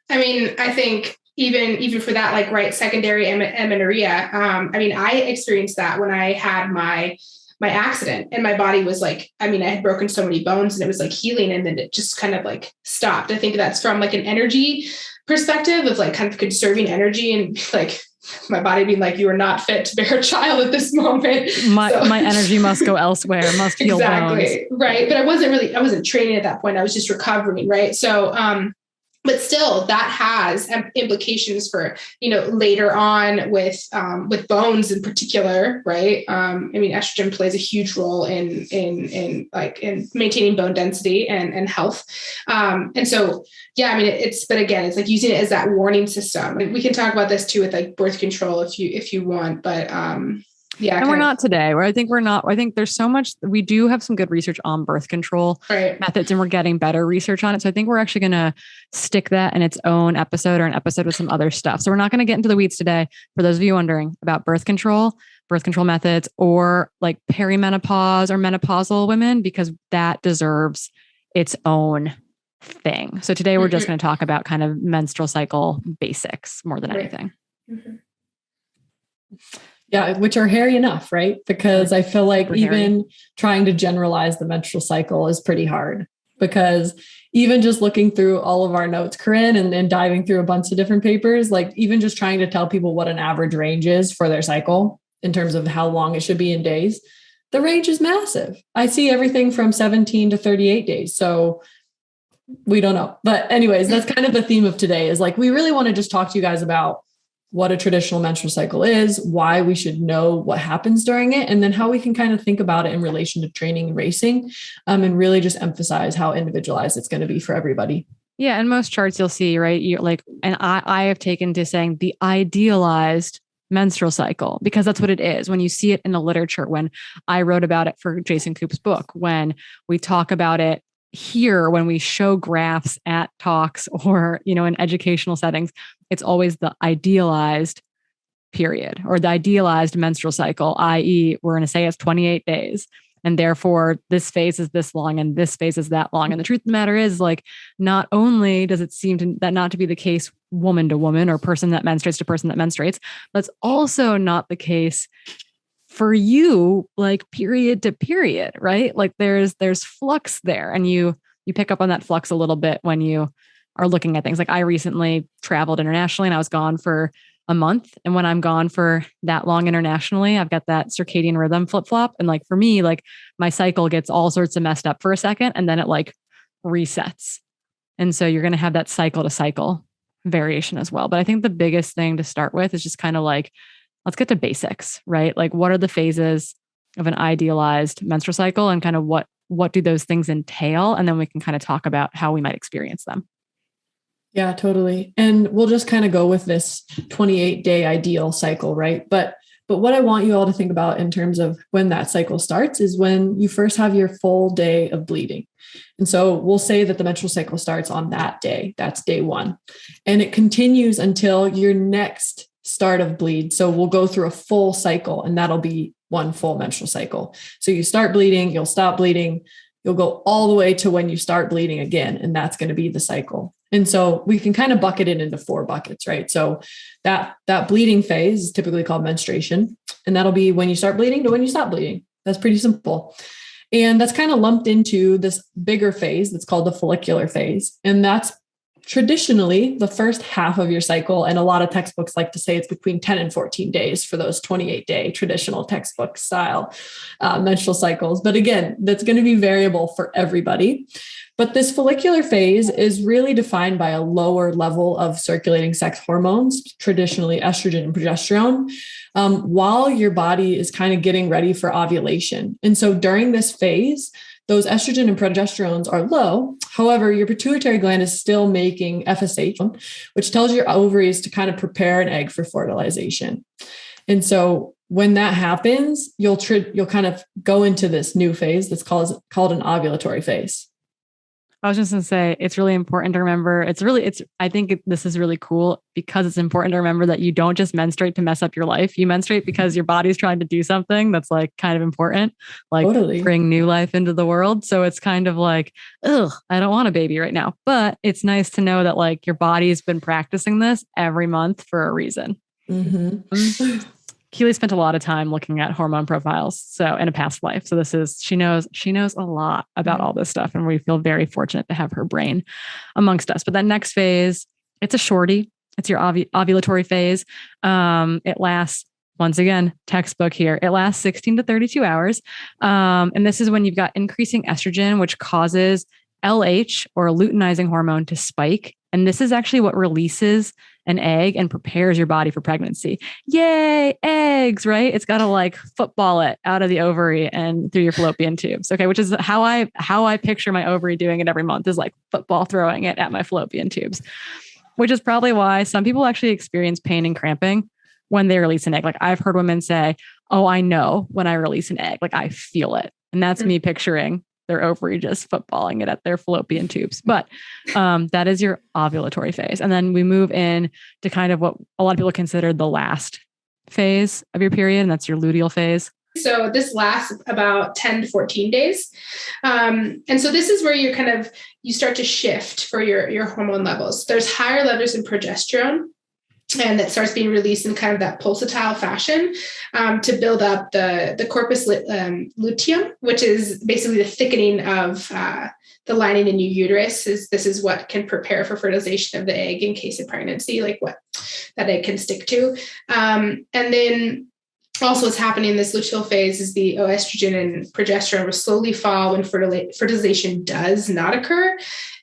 I mean, I think even for that, like, right, secondary amenorrhea. I experienced that when I had my accident, and my body was like, I had broken so many bones, and it was like healing, and then it just kind of like stopped. I think that's from like an energy perspective of like kind of conserving energy, and like my body being like, you are not fit to bear a child at this moment. My energy must go elsewhere, must heal exactly bones. Right. But I wasn't training at that point. I was just recovering. Right. So, but still, that has implications for, later on with bones in particular, right? Estrogen plays a huge role in maintaining bone density and health. And so, yeah, but again, it's like using it as that warning system. We can talk about this too with like birth control if you want, but yeah. And we're not today, where I think there's so much, we do have some good research on birth control methods, and we're getting better research on it. So I think we're actually going to stick that in its own episode, or an episode with some other stuff. So we're not going to get into the weeds today. For those of you wondering about birth control methods, or like perimenopause or menopausal women, because that deserves its own thing. So today we're just going to talk about kind of menstrual cycle basics more than anything. Mm-hmm. Yeah, which are hairy enough, right? Because I feel like even trying to generalize the menstrual cycle is pretty hard, because even just looking through all of our notes, Corinne, and diving through a bunch of different papers, like even just trying to tell people what an average range is for their cycle in terms of how long it should be in days, the range is massive. I see everything from 17 to 38 days. So we don't know. But anyways, that's kind of the theme of today, is like, we really want to just talk to you guys about what a traditional menstrual cycle is, why we should know what happens during it, and then how we can kind of think about it in relation to training and racing, and really just emphasize how individualized it's going to be for everybody. Yeah. And most charts you'll see, right? You're like, and I have taken to saying the idealized menstrual cycle, because that's what it is. When you see it in the literature, when I wrote about it for Jason Koop's book, when we talk about it here, when we show graphs at talks or, in educational settings, it's always the idealized period or the idealized menstrual cycle, i.e., we're going to say it's 28 days. And therefore, this phase is this long and this phase is that long. And the truth of the matter is, like, not only does it seem that not to be the case woman to woman or person that menstruates to person that menstruates, but it's also not the case for you, like period to period, right? Like there's flux there, and you pick up on that flux a little bit when you are looking at things. Like I recently traveled internationally and I was gone for a month. And when I'm gone for that long internationally, I've got that circadian rhythm flip flop. And like for me, like my cycle gets all sorts of messed up for a second and then it like resets. And so you're going to have that cycle to cycle variation as well. But I think the biggest thing to start with is just kind of like, let's get to basics, right? Like what are the phases of an idealized menstrual cycle and kind of what do those things entail? And then we can kind of talk about how we might experience them. Yeah, totally. And we'll just kind of go with this 28-day ideal cycle, right? But what I want you all to think about in terms of when that cycle starts is when you first have your full day of bleeding. And so we'll say that the menstrual cycle starts on that day. That's day 1. And it continues until your next start of bleed. So we'll go through a full cycle and that'll be one full menstrual cycle. So you start bleeding, you'll stop bleeding, you'll go all the way to when you start bleeding again. And that's going to be the cycle. And so we can kind of bucket it into 4 buckets, right? So that bleeding phase is typically called menstruation. And that'll be when you start bleeding to when you stop bleeding. That's pretty simple. And that's kind of lumped into this bigger phase that's called the follicular phase. And that's traditionally the first half of your cycle. And a lot of textbooks like to say it's between 10 and 14 days for those 28-day traditional textbook style menstrual cycles. But again, that's going to be variable for everybody. But this follicular phase is really defined by a lower level of circulating sex hormones, traditionally estrogen and progesterone, while your body is kind of getting ready for ovulation. And so during this phase, those estrogen and progesterones are low. However, your pituitary gland is still making FSH, which tells your ovaries to kind of prepare an egg for fertilization. And so when that happens, you'll kind of go into this new phase that's called an ovulatory phase. I was just going to say, it's really important to remember. I think this is really cool because it's important to remember that you don't just menstruate to mess up your life. You menstruate because your body's trying to do something that's like kind of important, like totally. Bring new life into the world. So it's kind of like, ugh, I don't want a baby right now, but it's nice to know that like your body's been practicing this every month for a reason. Mm-hmm. Keely spent a lot of time looking at hormone profiles. So in a past life. So she knows a lot about all this stuff. And we feel very fortunate to have her brain amongst us. But that next phase, it's a shorty. It's your ovulatory phase. It lasts, once again, textbook here. It lasts 16 to 32 hours. And this is when you've got increasing estrogen, which causes LH or luteinizing hormone to spike. And this is actually what releases an egg and prepares your body for pregnancy. Yay, eggs, right? It's got to like football it out of the ovary and through your fallopian tubes. Okay, which is how I picture my ovary doing it every month, is like football throwing it at my fallopian tubes, which is probably why some people actually experience pain and cramping when they release an egg. Like I've heard women say, oh, I know when I release an egg, like I feel it. And that's me picturing their ovary just footballing it at their fallopian tubes. But that is your ovulatory phase. And then we move in to kind of what a lot of people consider the last phase of your period. And that's your luteal phase. So this lasts about 10 to 14 days. And so this is where you start to shift for your hormone levels. There's higher levels in progesterone, and that starts being released in kind of that pulsatile fashion to build up the corpus luteum, which is basically the thickening of the lining in your uterus. This is what can prepare for fertilization of the egg in case of pregnancy, like what that egg can stick to. And then also what's happening in this luteal phase is the estrogen and progesterone will slowly fall when fertilization does not occur,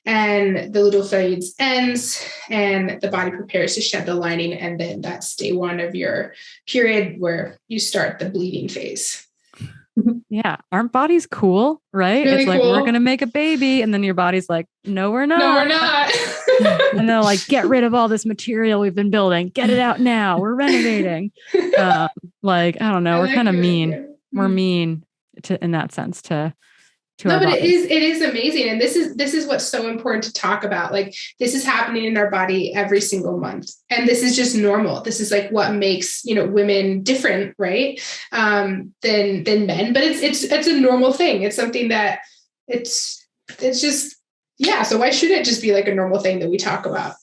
and the luteal phase ends and the body prepares to shed the lining. And then that's day one of your period where you start the bleeding phase. Yeah. Aren't bodies cool? Right? Really it's like, cool. we're going to make a baby. And then your body's like, no, we're not. No, we're not. And they're like, get rid of all this material we've been building. Get it out now. We're renovating. Like, I don't know. We're kind of mean. We're mean in that sense to no, our but bodies. it is amazing. And this is what's so important to talk about. Like, this is happening in our body every single month. And this is just normal. This is like what makes, women different, right? Than men, but it's a normal thing. It's something that it's just, yeah. So why should it just be like a normal thing that we talk about?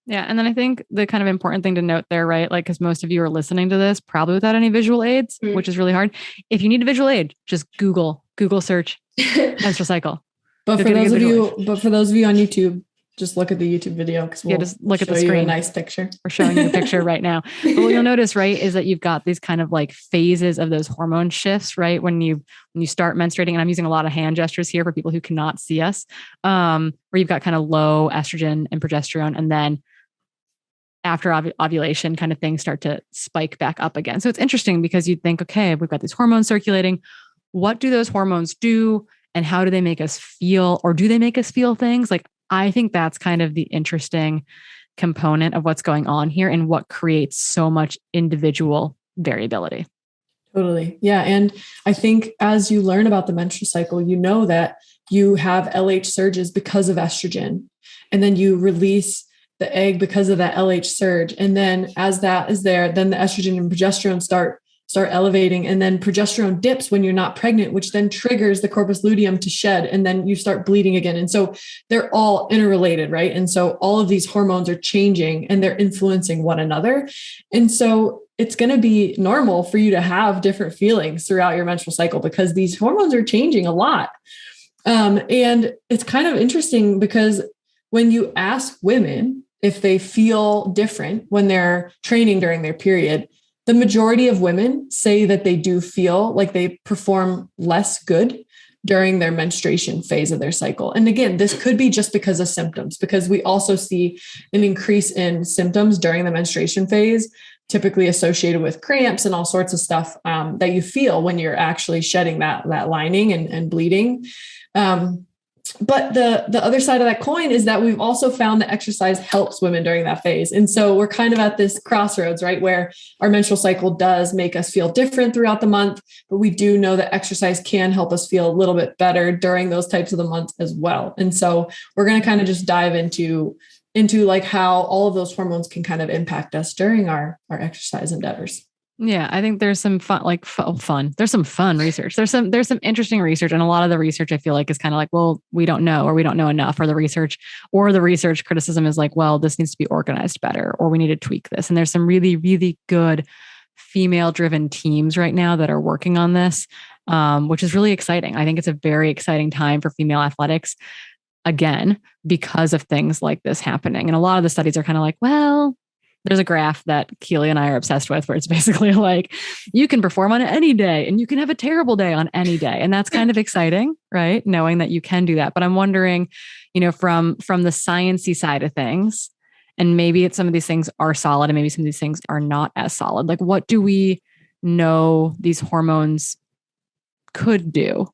Yeah. And then I think the kind of important thing to note there, right? Like, because most of you are listening to this probably without any visual aids, which is really hard. If you need a visual aid, just Google search menstrual cycle. But for those of you on YouTube, just look at the YouTube video, because we'll just look at the show you screen. a nice picture. We're showing you a picture right now. But what you'll notice, right, is that you've got these kind of like phases of those hormone shifts, right? When you start menstruating, and I'm using a lot of hand gestures here for people who cannot see us, where you've got kind of low estrogen and progesterone, and then after ovulation, kind of things start to spike back up again. So it's interesting because you'd think, okay, we've got these hormones circulating. What do those hormones do? And how do they make us feel? Or do they make us feel things? Like, I think that's kind of the interesting component of what's going on here and what creates so much individual variability. Totally. Yeah. And I think as you learn about the menstrual cycle, you know that you have LH surges because of estrogen, and then you release the egg because of that LH surge. And then as that is there, then the estrogen and progesterone start elevating, and then progesterone dips when you're not pregnant, which then triggers the corpus luteum to shed, and then you start bleeding again. And so they're all interrelated, right? And so all of these hormones are changing and they're influencing one another. And so it's going to be normal for you to have different feelings throughout your menstrual cycle because these hormones are changing a lot. And it's kind of interesting because when you ask women if they feel different when they're training during their period, the majority of women say that they do feel like they perform less good during their menstruation phase of their cycle. And again, this could be just because of symptoms, because we also see an increase in symptoms during the menstruation phase, typically associated with cramps and all sorts of stuff that you feel when you're actually shedding that lining and bleeding. But the other side of that coin is that we've also found that exercise helps women during that phase. And so we're kind of at this crossroads, right, where our menstrual cycle does make us feel different throughout the month, but we do know that exercise can help us feel a little bit better during those types of the months as well. And so we're going to kind of just dive into like how all of those hormones can kind of impact us during our exercise endeavors. Yeah, I think there's some fun. There's some fun research. There's some interesting research. And a lot of the research I feel like is kind of like, well, we don't know, or we don't know enough, or the research criticism is like, well, this needs to be organized better, or we need to tweak this. And there's some really, really good female driven teams right now that are working on this, which is really exciting. I think it's a very exciting time for female athletics, again, because of things like this happening. And a lot of the studies are kind of like, well, there's a graph that Keely and I are obsessed with where it's basically like, you can perform on any day and you can have a terrible day on any day. And that's kind of exciting, right? Knowing that you can do that. But I'm wondering, from the sciencey side of things, and maybe some of these things are solid and maybe some of these things are not as solid. Like, what do we know these hormones could do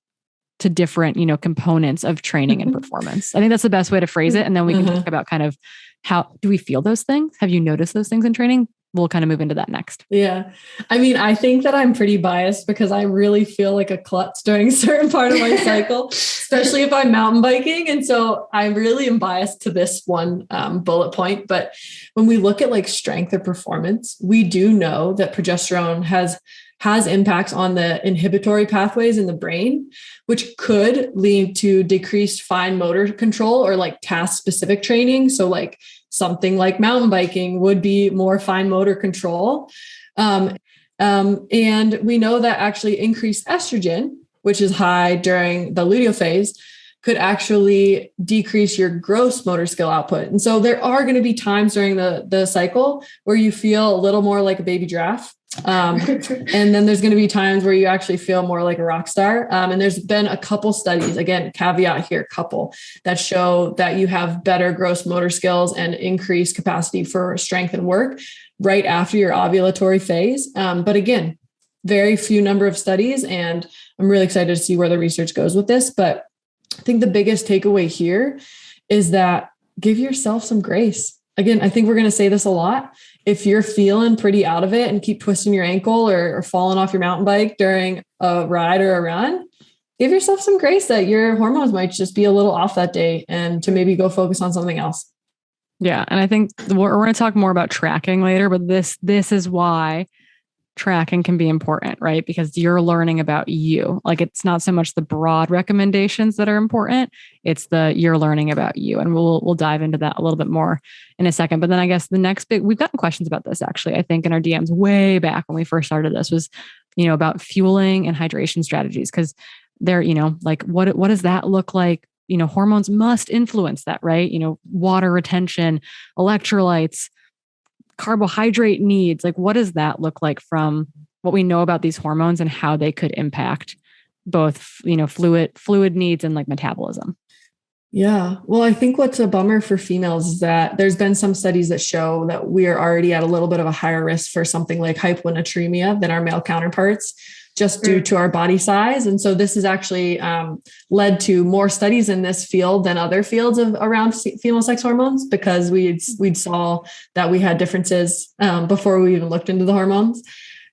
to different, components of training and performance? I think that's the best way to phrase it. And then we can talk about kind of how do we feel those things? Have you noticed those things in training? We'll kind of move into that next. Yeah. I mean, I think that I'm pretty biased because I really feel like a klutz during a certain part of my cycle, especially if I'm mountain biking. And so I really am biased to this one bullet point. But when we look at like strength or performance, we do know that progesterone has impacts on the inhibitory pathways in the brain, which could lead to decreased fine motor control or like task specific training. So like something like mountain biking would be more fine motor control. And we know that actually increased estrogen, which is high during the luteal phase, could actually decrease your gross motor skill output. And so there are going to be times during the cycle where you feel a little more like a baby giraffe. And then there's going to be times where you actually feel more like a rock star. And there's been a couple studies, again, caveat here, couple, that show that you have better gross motor skills and increased capacity for strength and work right after your ovulatory phase. But again, very few number of studies, and I'm really excited to see where the research goes with this. But I think the biggest takeaway here is that give yourself some grace. Again, I think we're going to say this a lot. If you're feeling pretty out of it and keep twisting your ankle or falling off your mountain bike during a ride or a run, give yourself some grace that your hormones might just be a little off that day and to maybe go focus on something else. Yeah. And I think we're going to talk more about tracking later, but this is why tracking can be important, right? Because you're learning about you. Like, it's not so much the broad recommendations that are important. It's you're learning about you. And we'll dive into that a little bit more in a second. But then I guess the next we've gotten questions about this actually, I think in our DMs way back when we first started this was, about fueling and hydration strategies. Cause they're, like what does that look like? Hormones must influence that, right? Water retention, electrolytes, carbohydrate needs. Like, what does that look like from what we know about these hormones and how they could impact both, fluid needs and like metabolism? Yeah. Well, I think what's a bummer for females is that there's been some studies that show that we are already at a little bit of a higher risk for something like hyponatremia than our male counterparts, just due to our body size. And so this has actually led to more studies in this field than other fields around female sex hormones, because we saw that we had differences before we even looked into the hormones.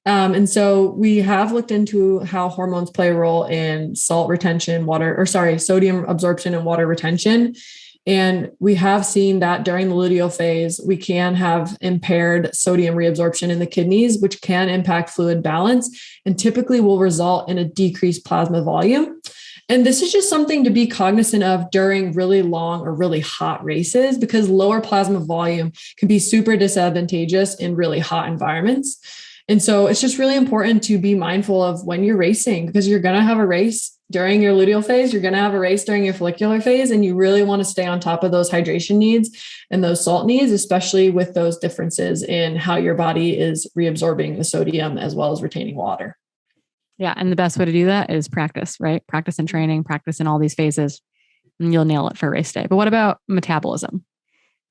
And so we have looked into how hormones play a role in sodium absorption and water retention. And we have seen that during the luteal phase, we can have impaired sodium reabsorption in the kidneys, which can impact fluid balance and typically will result in a decreased plasma volume. And this is just something to be cognizant of during really long or really hot races, because lower plasma volume can be super disadvantageous in really hot environments. And so it's just really important to be mindful of when you're racing, because you're going to have a race during your luteal phase, you're going to have a race during your follicular phase, and you really want to stay on top of those hydration needs and those salt needs, especially with those differences in how your body is reabsorbing the sodium as well as retaining water. Yeah. And the best way to do that is practice, right? Practice and training, practice in all these phases, and you'll nail it for race day. But what about metabolism?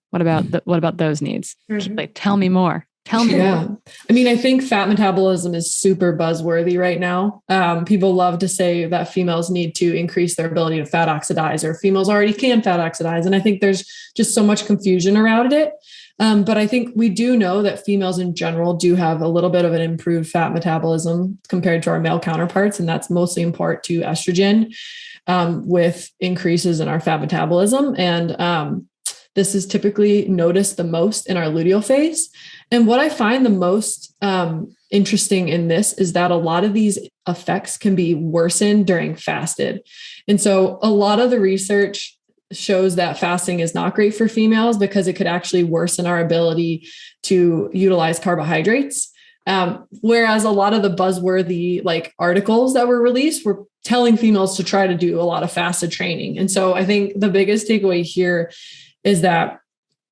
What about those needs? Mm-hmm. Like, tell me more. Tell me. Yeah. I mean, I think fat metabolism is super buzzworthy right now. People love to say that females need to increase their ability to fat oxidize, or females already can fat oxidize. And I think there's just so much confusion around it. But I think we do know that females in general do have a little bit of an improved fat metabolism compared to our male counterparts. And that's mostly in part to estrogen, with increases in our fat metabolism. And this is typically noticed the most in our luteal phase. And what I find the most interesting in this is that a lot of these effects can be worsened during fasted. And so a lot of the research shows that fasting is not great for females because it could actually worsen our ability to utilize carbohydrates. Whereas a lot of the buzzworthy articles that were released were telling females to try to do a lot of fasted training. And so I think the biggest takeaway here is that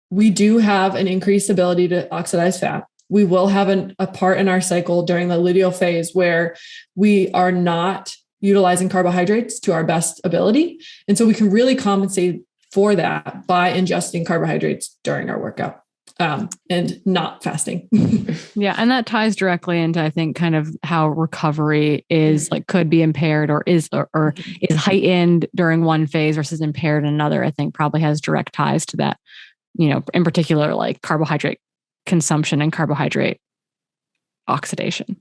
we do have an increased ability to oxidize fat. We will have a part in our cycle during the luteal phase where we are not utilizing carbohydrates to our best ability. And so we can really compensate for that by ingesting carbohydrates during our workout. And not fasting. Yeah. And that ties directly into, I think, kind of how recovery is could be impaired or is heightened during one phase versus impaired in another. I think probably has direct ties to that, in particular, carbohydrate consumption and carbohydrate oxidation.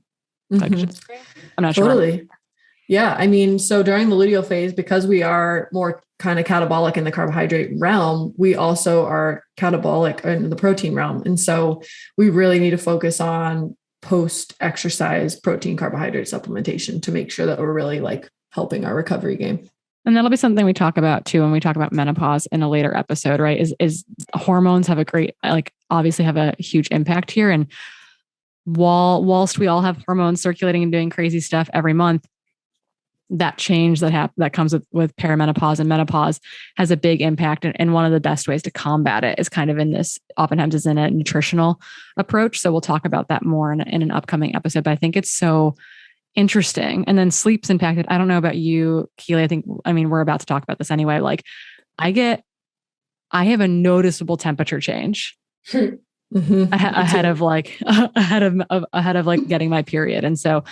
Mm-hmm. I'm not totally. sure. Yeah. I mean, so during the luteal phase, because we are more kind of catabolic in the carbohydrate realm, we also are catabolic in the protein realm. And so we really need to focus on post-exercise protein carbohydrate supplementation to make sure that we're really helping our recovery game. And that'll be something we talk about too when we talk about menopause in a later episode, right? Is hormones have a great, obviously have a huge impact here. And whilst we all have hormones circulating and doing crazy stuff every month, that change that comes with perimenopause and menopause has a big impact. And one of the best ways to combat it is kind of oftentimes is in a nutritional approach. So we'll talk about that more in an upcoming episode, but I think it's so interesting. And then sleep's impacted. I don't know about you, Keely. We're about to talk about this anyway. Like I have a noticeable temperature change ahead of like getting my period. And so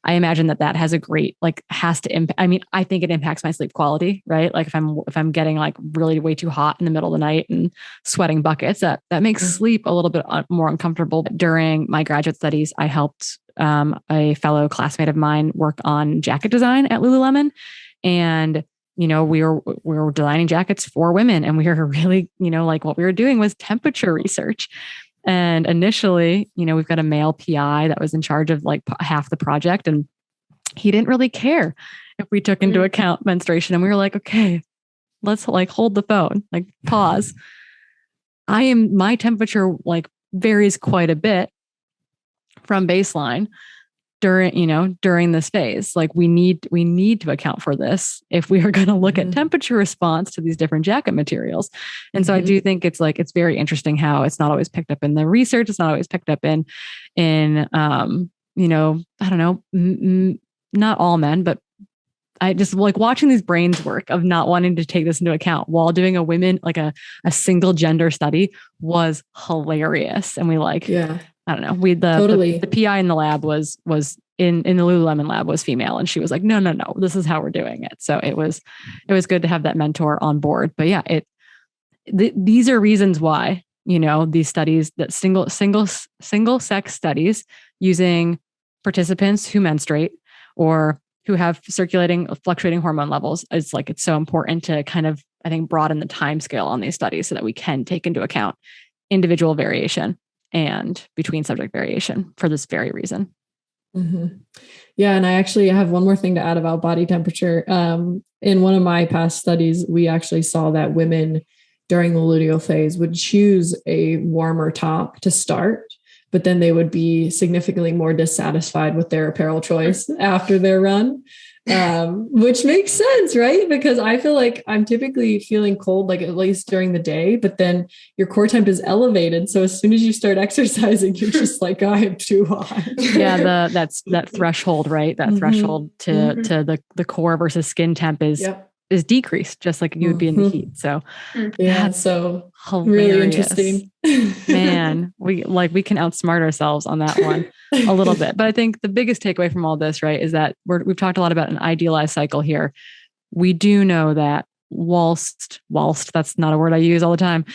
I imagine that has a great, has to impact. I think it impacts my sleep quality, right? Like if I'm getting like really way too hot in the middle of the night and sweating buckets, that makes sleep a little bit more uncomfortable. During my graduate studies, I helped a fellow classmate of mine work on jacket design at Lululemon. And, we were designing jackets for women, and we were really, what we were doing was temperature research. And initially, we've got a male PI that was in charge of like half the project, and he didn't really care if we took into account menstruation. And we were like, okay, let's like hold the phone, like pause. My temperature like varies quite a bit from baseline during this phase. Like we need to account for this if we are going to look at temperature response to these different jacket materials. And so I do think it's very interesting how it's not always picked up in the research. It's not always picked up in I don't know, not all men, but I just like watching these brains work of not wanting to take this into account while doing a women, like a single gender study was hilarious. And we I don't know. The PI in the lab was in the Lululemon lab was female, and she was like, no, this is how we're doing it. So it was good to have that mentor on board. But yeah, these are reasons why, these studies, that single sex studies using participants who menstruate or who have fluctuating hormone levels, it's so important to kind of, I think, broaden the time scale on these studies so that we can take into account individual variation and between subject variation for this very reason. Mm-hmm. Yeah. And I actually have one more thing to add about body temperature. In one of my past studies, we actually saw that women during the luteal phase would choose a warmer top to start, but then they would be significantly more dissatisfied with their apparel choice after their run. Which makes sense, right? Because I feel like I'm typically feeling cold, like at least during the day, but then your core temp is elevated. So as soon as you start exercising, you're just like, I am too hot. Yeah. That threshold, right? That threshold to the core versus skin temp is decreased, just like you would be in the heat. So that's so hilarious. Really interesting. Man, we can outsmart ourselves on that one a little bit. But I think the biggest takeaway from all this, right, is that we've talked a lot about an idealized cycle here. We do know that whilst that's not a word I use all the time,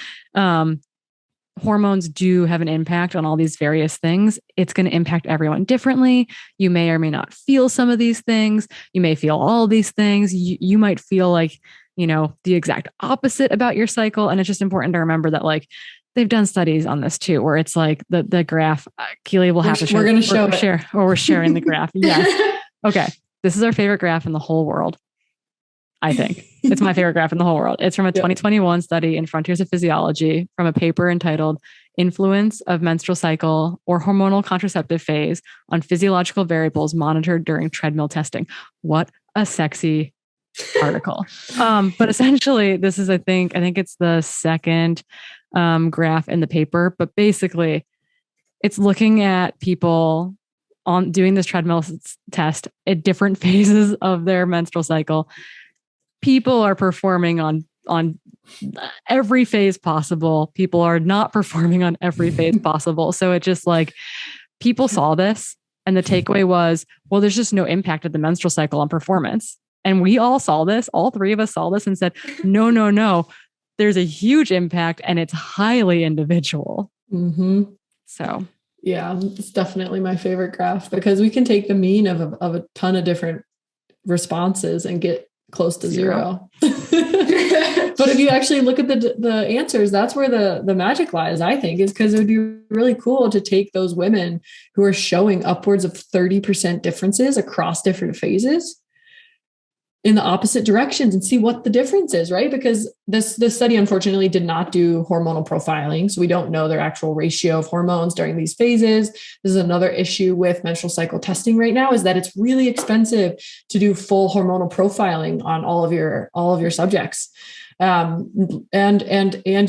hormones do have an impact on all these various things. It's going to impact everyone differently. You may or may not feel some of these things. You may feel all these things. You might feel like, the exact opposite about your cycle. And it's just important to remember that they've done studies on this too, where it's like the graph, Keely will have to share. We're going to we're sharing the graph. Yes. Okay. This is our favorite graph in the whole world. I think it's my favorite graph in the whole world. It's from a 2021 study in Frontiers of Physiology from a paper entitled Influence of Menstrual Cycle or Hormonal Contraceptive Phase on Physiological Variables Monitored During Treadmill Testing. What a sexy article. But essentially this is, I think it's the second graph in the paper, but basically it's looking at people on doing this treadmill test at different phases of their menstrual cycle. People are performing on every phase possible. People are not performing on every phase possible. So it just people saw this, and the takeaway was, well, there's just no impact of the menstrual cycle on performance. And we all saw this, all three of us saw this and said, no, there's a huge impact and it's highly individual. Mm-hmm. So yeah, it's definitely my favorite graph because we can take the mean of a ton of different responses and get close to zero. But if you actually look at the answers, that's where the magic lies, I think, is because it would be really cool to take those women who are showing upwards of 30% differences across different phases in the opposite directions and see what the difference is, right? Because this study unfortunately did not do hormonal profiling. So we don't know their actual ratio of hormones during these phases. This is another issue with menstrual cycle testing right now, is that it's really expensive to do full hormonal profiling on all of your subjects. And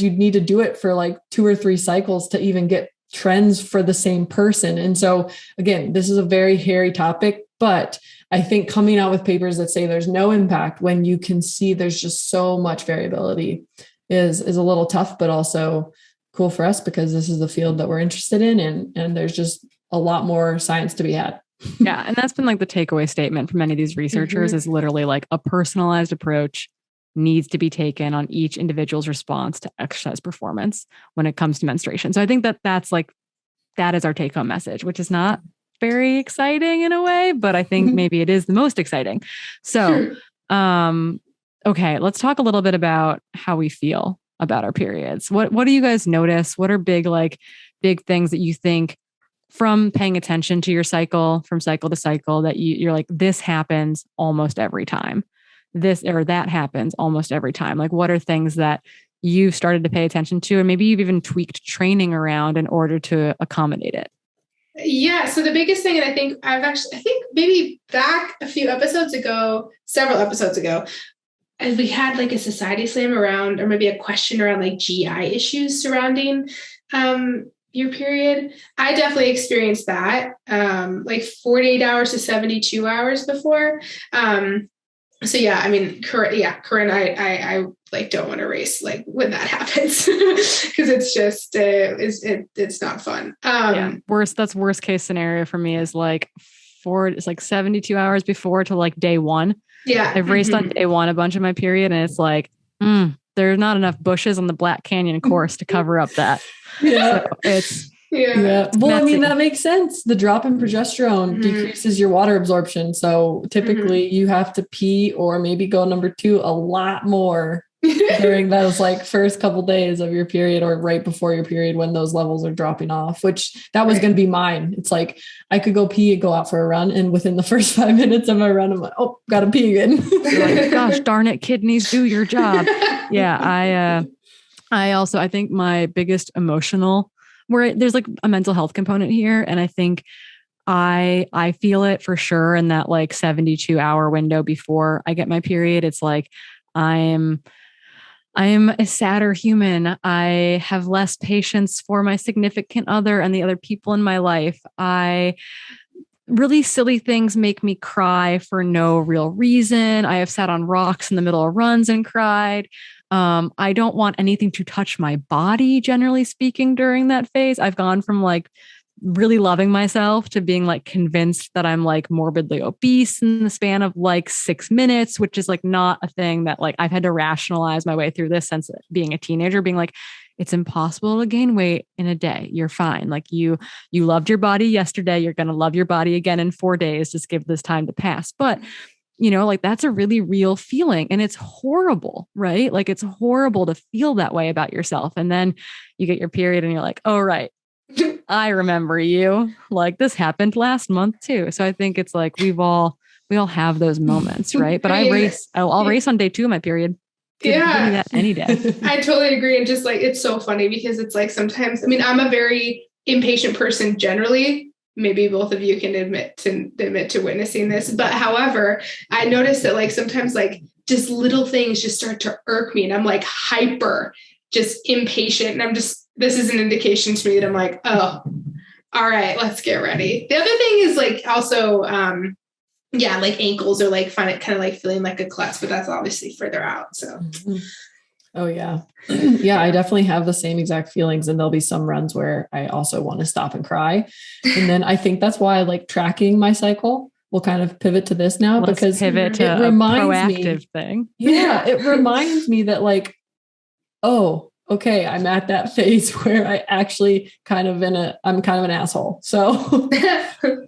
you'd need to do it for like 2 or 3 cycles to even get trends for the same person. And so again, this is a very hairy topic, but I think coming out with papers that say there's no impact when you can see there's just so much variability is a little tough, but also cool for us because this is the field that we're interested in. And there's just a lot more science to be had. Yeah. And that's been like the takeaway statement from many of these researchers is literally like a personalized approach needs to be taken on each individual's response to exercise performance when it comes to menstruation. So I think that that is our take home message, which is not very exciting in a way, but I think maybe it is the most exciting. So, okay, let's talk a little bit about how we feel about our periods. What do you guys notice? What are big things that you think from paying attention to your cycle, from cycle to cycle, that you're like, this happens almost every time? This or that happens almost every time. Like, what are things that you've started to pay attention to, and maybe you've even tweaked training around in order to accommodate it? Yeah. So the biggest thing, and I think maybe back several episodes ago, and we had like a society slam around, or maybe a question around like GI issues surrounding your period. I definitely experienced that, like 48 hours to 72 hours before. So yeah, I mean, Corinne, I like don't want to race like when that happens because it's just it's not fun. That's worst case scenario for me is like it's like 72 hours before to like day 1. Yeah, I've raced on day 1 a bunch of my period, and it's like there's not enough bushes on the Black Canyon course to cover up that. Yeah, so it's. Yeah. Well, I mean, that makes sense. The drop in progesterone decreases your water absorption. So typically you have to pee or maybe go number 2 a lot more during those like first couple days of your period or right before your period when those levels are dropping off, which that was going to be mine. It's like I could go pee and go out for a run. And within the first 5 minutes of my run, I'm like, oh, got to pee again. Like, gosh, darn it, kidneys, do your job. Yeah. I think my biggest emotional where there's like a mental health component here. And I think I feel it for sure in that like 72 hour window before I get my period. It's like, I am a sadder human. I have less patience for my significant other and the other people in my life. Really silly things make me cry for no real reason. I have sat on rocks in the middle of runs and cried. I don't want anything to touch my body, generally speaking, during that phase. I've gone from like really loving myself to being like convinced that I'm like morbidly obese in the span of like 6 minutes, which is like not a thing that like I've had to rationalize my way through this since being a teenager, being like, it's impossible to gain weight in a day. You're fine. Like you loved your body yesterday. You're going to love your body again in 4 days. Just give this time to pass. But like that's a really real feeling and it's horrible, right? Like it's horrible to feel that way about yourself. And then you get your period and you're like, oh, right. I remember you. Like this happened last month too. So I think it's like we all have those moments, right? But I'll race on day 2 of my period. Give me that any day. I totally agree. And just like, it's so funny because it's like sometimes, I mean, I'm a very impatient person generally. Maybe both of you can admit to witnessing this. But however, I noticed that like sometimes like just little things just start to irk me and I'm like hyper, just impatient. And this is an indication to me that I'm like, oh, all right, let's get ready. The other thing is like also, like ankles are like find it kind of like feeling like a klutz, but that's obviously further out. So. Oh yeah. Yeah. I definitely have the same exact feelings. And there'll be some runs where I also want to stop and cry. And then I think that's why I like tracking my cycle. We'll kind of pivot to this now because it reminds a proactive thing. Yeah. It reminds me that like, oh, okay, I'm at that phase where I actually I'm kind of an asshole. So,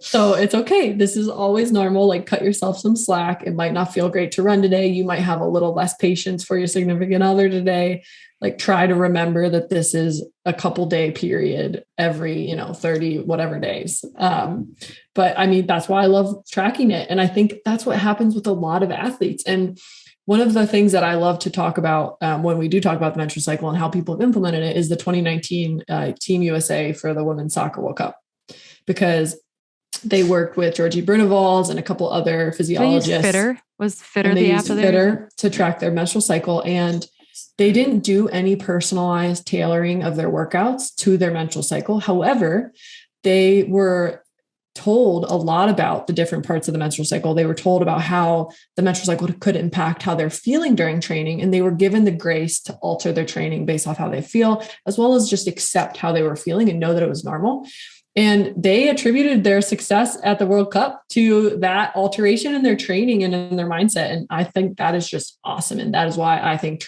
so it's okay. This is always normal. Like cut yourself some slack. It might not feel great to run today. You might have a little less patience for your significant other today. Like try to remember that this is a couple day period every, 30 whatever days. But I mean, that's why I love tracking it. And I think that's what happens with a lot of athletes. And one of the things that I love to talk about when we do talk about the menstrual cycle and how people have implemented it is the 2019 Team USA for the Women's Soccer World Cup, because they worked with Georgie Brunewald and a couple other physiologists. Fitter the app Fitter to track their menstrual cycle, and they didn't do any personalized tailoring of their workouts to their menstrual cycle. However, they were told a lot about the different parts of the menstrual cycle. They were told about how the menstrual cycle could impact how they're feeling during training. And they were given the grace to alter their training based off how they feel, as well as just accept how they were feeling and know that it was normal. And they attributed their success at the World Cup to that alteration in their training and in their mindset. And I think that is just awesome. And that is why I think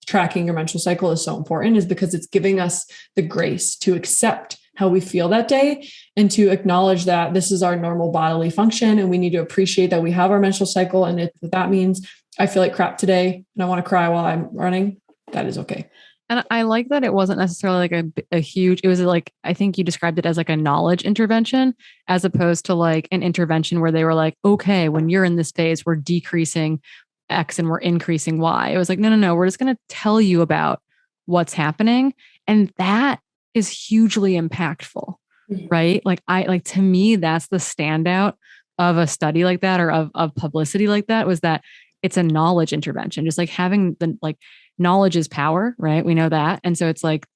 tracking your menstrual cycle is so important, is because it's giving us the grace to accept how we feel that day and to acknowledge that this is our normal bodily function. And we need to appreciate that we have our menstrual cycle. And if that means I feel like crap today and I want to cry while I'm running, that is okay. And I like that it wasn't necessarily like a huge, it was like, I think you described it as like a knowledge intervention, as opposed to like an intervention where they were like, okay, when you're in this phase, we're decreasing X and we're increasing Y. It was like, no, we're just going to tell you about what's happening. And that is hugely impactful, right? Like to me, that's the standout of a study like that, or of publicity like that, was that it's a knowledge intervention. Just like having the, like, knowledge is power, right? We know that. And so it's like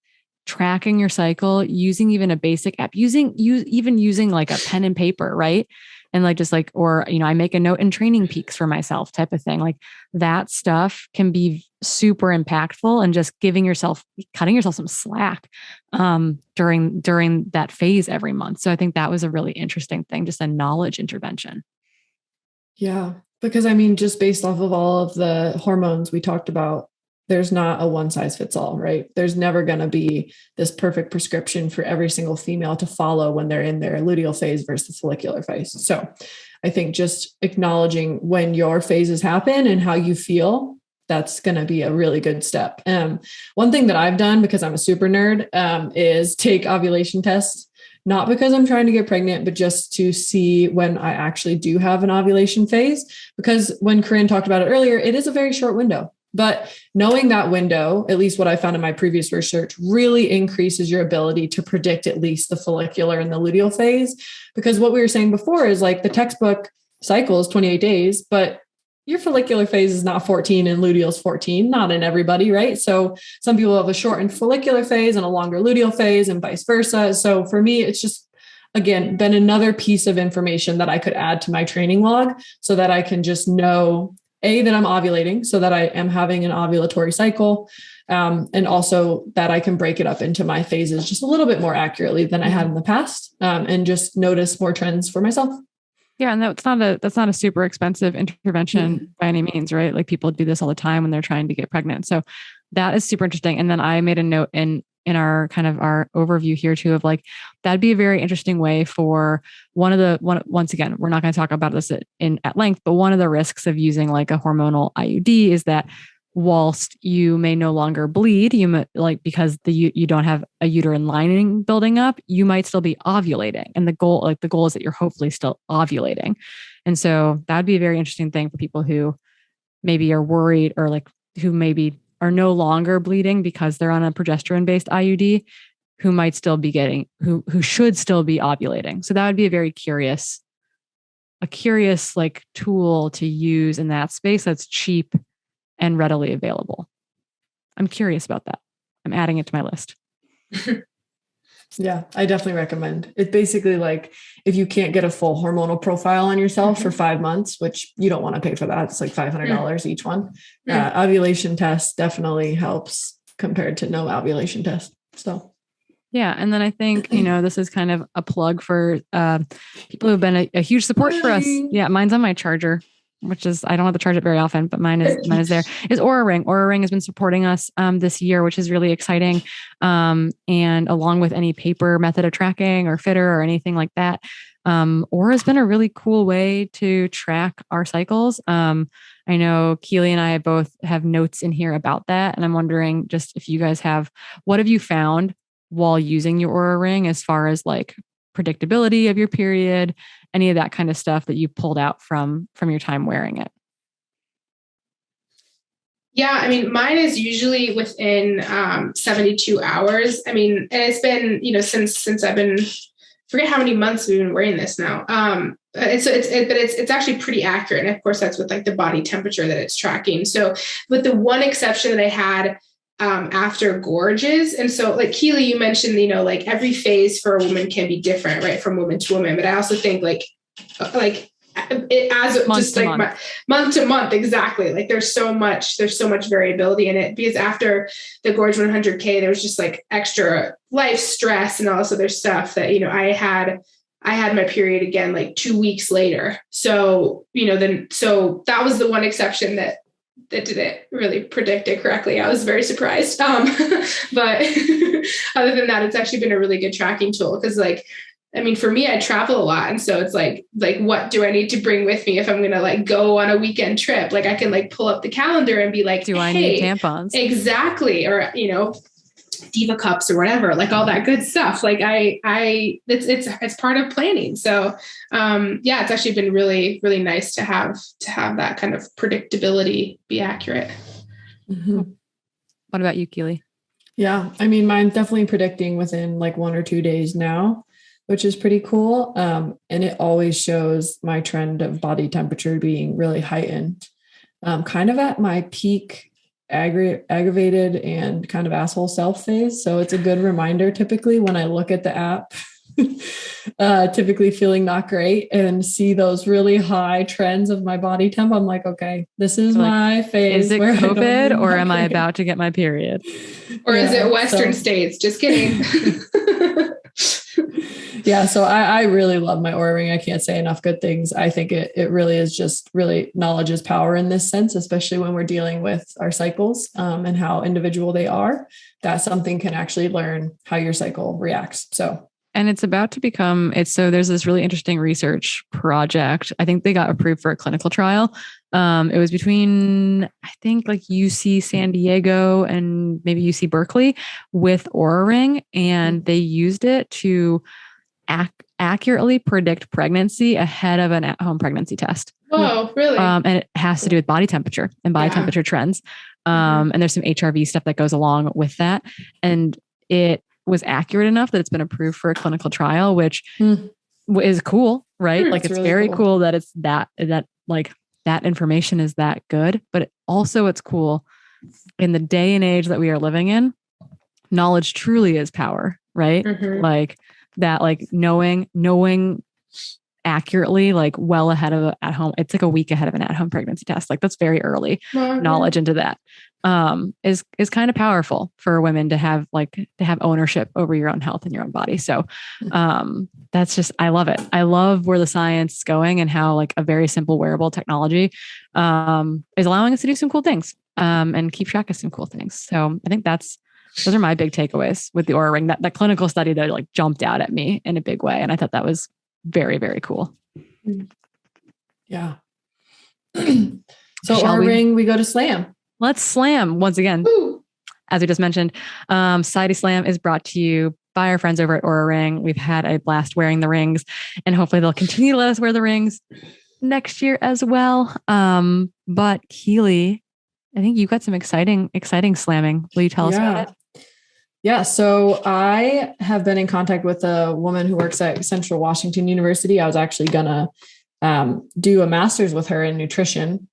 tracking your cycle, using even a basic app, using like a pen and paper, right? And like, just like, or, I make a note in Training Peaks for myself type of thing. Like that stuff can be super impactful, and just cutting yourself some slack during that phase every month. So I think that was a really interesting thing, just a knowledge intervention. Yeah. Because I mean, just based off of all of the hormones we talked about, there's not a one size fits all, right? There's never going to be this perfect prescription for every single female to follow when they're in their luteal phase versus follicular phase. So I think just acknowledging when your phases happen and how you feel, that's going to be a really good step. One thing that I've done, because I'm a super nerd, is take ovulation tests, not because I'm trying to get pregnant, but just to see when I actually do have an ovulation phase. Because when Corinne talked about it earlier, it is a very short window. But knowing that window, at least what I found in my previous research, really increases your ability to predict at least the follicular and the luteal phase. Because what we were saying before is like the textbook cycle is 28 days, but your follicular phase is not 14 and luteal is 14, not in everybody, right? So some people have a shortened follicular phase and a longer luteal phase and vice versa. So for me, it's just, again, been another piece of information that I could add to my training log so that I can just know that I'm ovulating, so that I am having an ovulatory cycle. And also that I can break it up into my phases just a little bit more accurately than I had in the past, and just notice more trends for myself. Yeah. And that's not a super expensive intervention by any means, right? Like people do this all the time when they're trying to get pregnant. So that is super interesting. And then I made a note in our kind of our overview here too, of like, that'd be a very interesting way for once again, we're not going to talk about this at length, but one of the risks of using like a hormonal IUD is that whilst you may no longer bleed, because you don't have a uterine lining building up, you might still be ovulating. And the goal is that you're hopefully still ovulating. And so that'd be a very interesting thing for people who maybe are worried, or like who maybe are no longer bleeding because they're on a progesterone-based IUD, who might still be who should still be ovulating. So that would be a very curious like tool to use in that space that's cheap and readily available. I'm curious about that. I'm adding it to my list. Yeah, I definitely recommend. It's basically like if you can't get a full hormonal profile on yourself for 5 months, which you don't want to pay for that. It's like $500 each one. Ovulation test definitely helps compared to no ovulation test. So yeah. And then I think, this is kind of a plug for people who've been a huge support for us. Yeah. Mine's on my charger. which is, I don't have to charge it very often, but mine is there, is Oura Ring. Oura Ring has been supporting us this year, which is really exciting. And along with any paper method of tracking or fitter or anything like that, Oura has been a really cool way to track our cycles. I know Keely and I both have notes in here about that. And I'm wondering just if you guys what have you found while using your Oura Ring as far as like predictability of your period, any of that kind of stuff that you pulled out from your time wearing it? Yeah, I mean, mine is usually within 72 hours. I mean, and it's been, since I've been, forget how many months we've been wearing this now. It's actually pretty accurate. And of course, that's with like the body temperature that it's tracking. So, but the one exception that I had after gorges. And so like Keely, you mentioned, like every phase for a woman can be different, right? From woman to woman. But I also think like it as month just like month to month. Exactly. Like there's so much variability in it, because after the Gorge 100K, there was just like extra life stress and all this other stuff that, I had my period again, like 2 weeks later. So, so that was the one exception that didn't really predict it correctly. I was very surprised. But other than that, it's actually been a really good tracking tool. Cause for me, I travel a lot. And so it's like, what do I need to bring with me if I'm going to like go on a weekend trip? Like I can like pull up the calendar and be like, do I need tampons? Exactly. Or, Diva cups or whatever, like all that good stuff. Like it's part of planning. So, it's actually been really, really nice to have that kind of predictability be accurate. Mm-hmm. What about you, Keely? Yeah. I mean, mine's definitely predicting within like 1 or 2 days now, which is pretty cool. And it always shows my trend of body temperature being really heightened, kind of at my peak aggravated and kind of asshole self phase. So it's a good reminder typically when I look at the app, typically feeling not great and see those really high trends of my body temp. I'm like, okay, this is my phase. Is it COVID or am I about to get my period? Or is it Western states? Just kidding. Yeah. So I really love my Oura Ring. I can't say enough good things. I think it really is just really knowledge is power in this sense, especially when we're dealing with our cycles and how individual they are. That something can actually learn how your cycle reacts. And it's about to become so there's this really interesting research project. I think they got approved for a clinical trial. It was between, I think like UC San Diego and maybe UC Berkeley with Oura Ring. And they used it to accurately predict pregnancy ahead of an at-home pregnancy test. Oh, really? And it has to do with body temperature and body temperature trends. And there's some HRV stuff that goes along with that. And it was accurate enough that it's been approved for a clinical trial, which is cool, right? Like it's really very cool that it's that like that information is that good, but it's cool in the day and age that we are living in. Knowledge truly is power, right? Mm-hmm. Like that, like knowing accurately, like well ahead of at home. It's like a week ahead of an at-home pregnancy test. Like that's very early knowledge into that. Is kind of powerful for women to have ownership over your own health and your own body. So, that's just, I love it. I love where the science is going and how like a very simple wearable technology, is allowing us to do some cool things, and keep track of some cool things. So I think those are my big takeaways with the Oura Ring, that clinical study that like jumped out at me in a big way. And I thought that was very, very cool. Yeah. So Oura Ring, we go to slam. Let's slam once again. Woo. As we just mentioned, Society Slam is brought to you by our friends over at Oura Ring. We've had a blast wearing the rings and hopefully they'll continue to let us wear the rings next year as well. But Keely, I think you got some exciting slamming. Will you tell us about it? Yeah. So I have been in contact with a woman who works at Central Washington University. I was actually going to do a master's with her in nutrition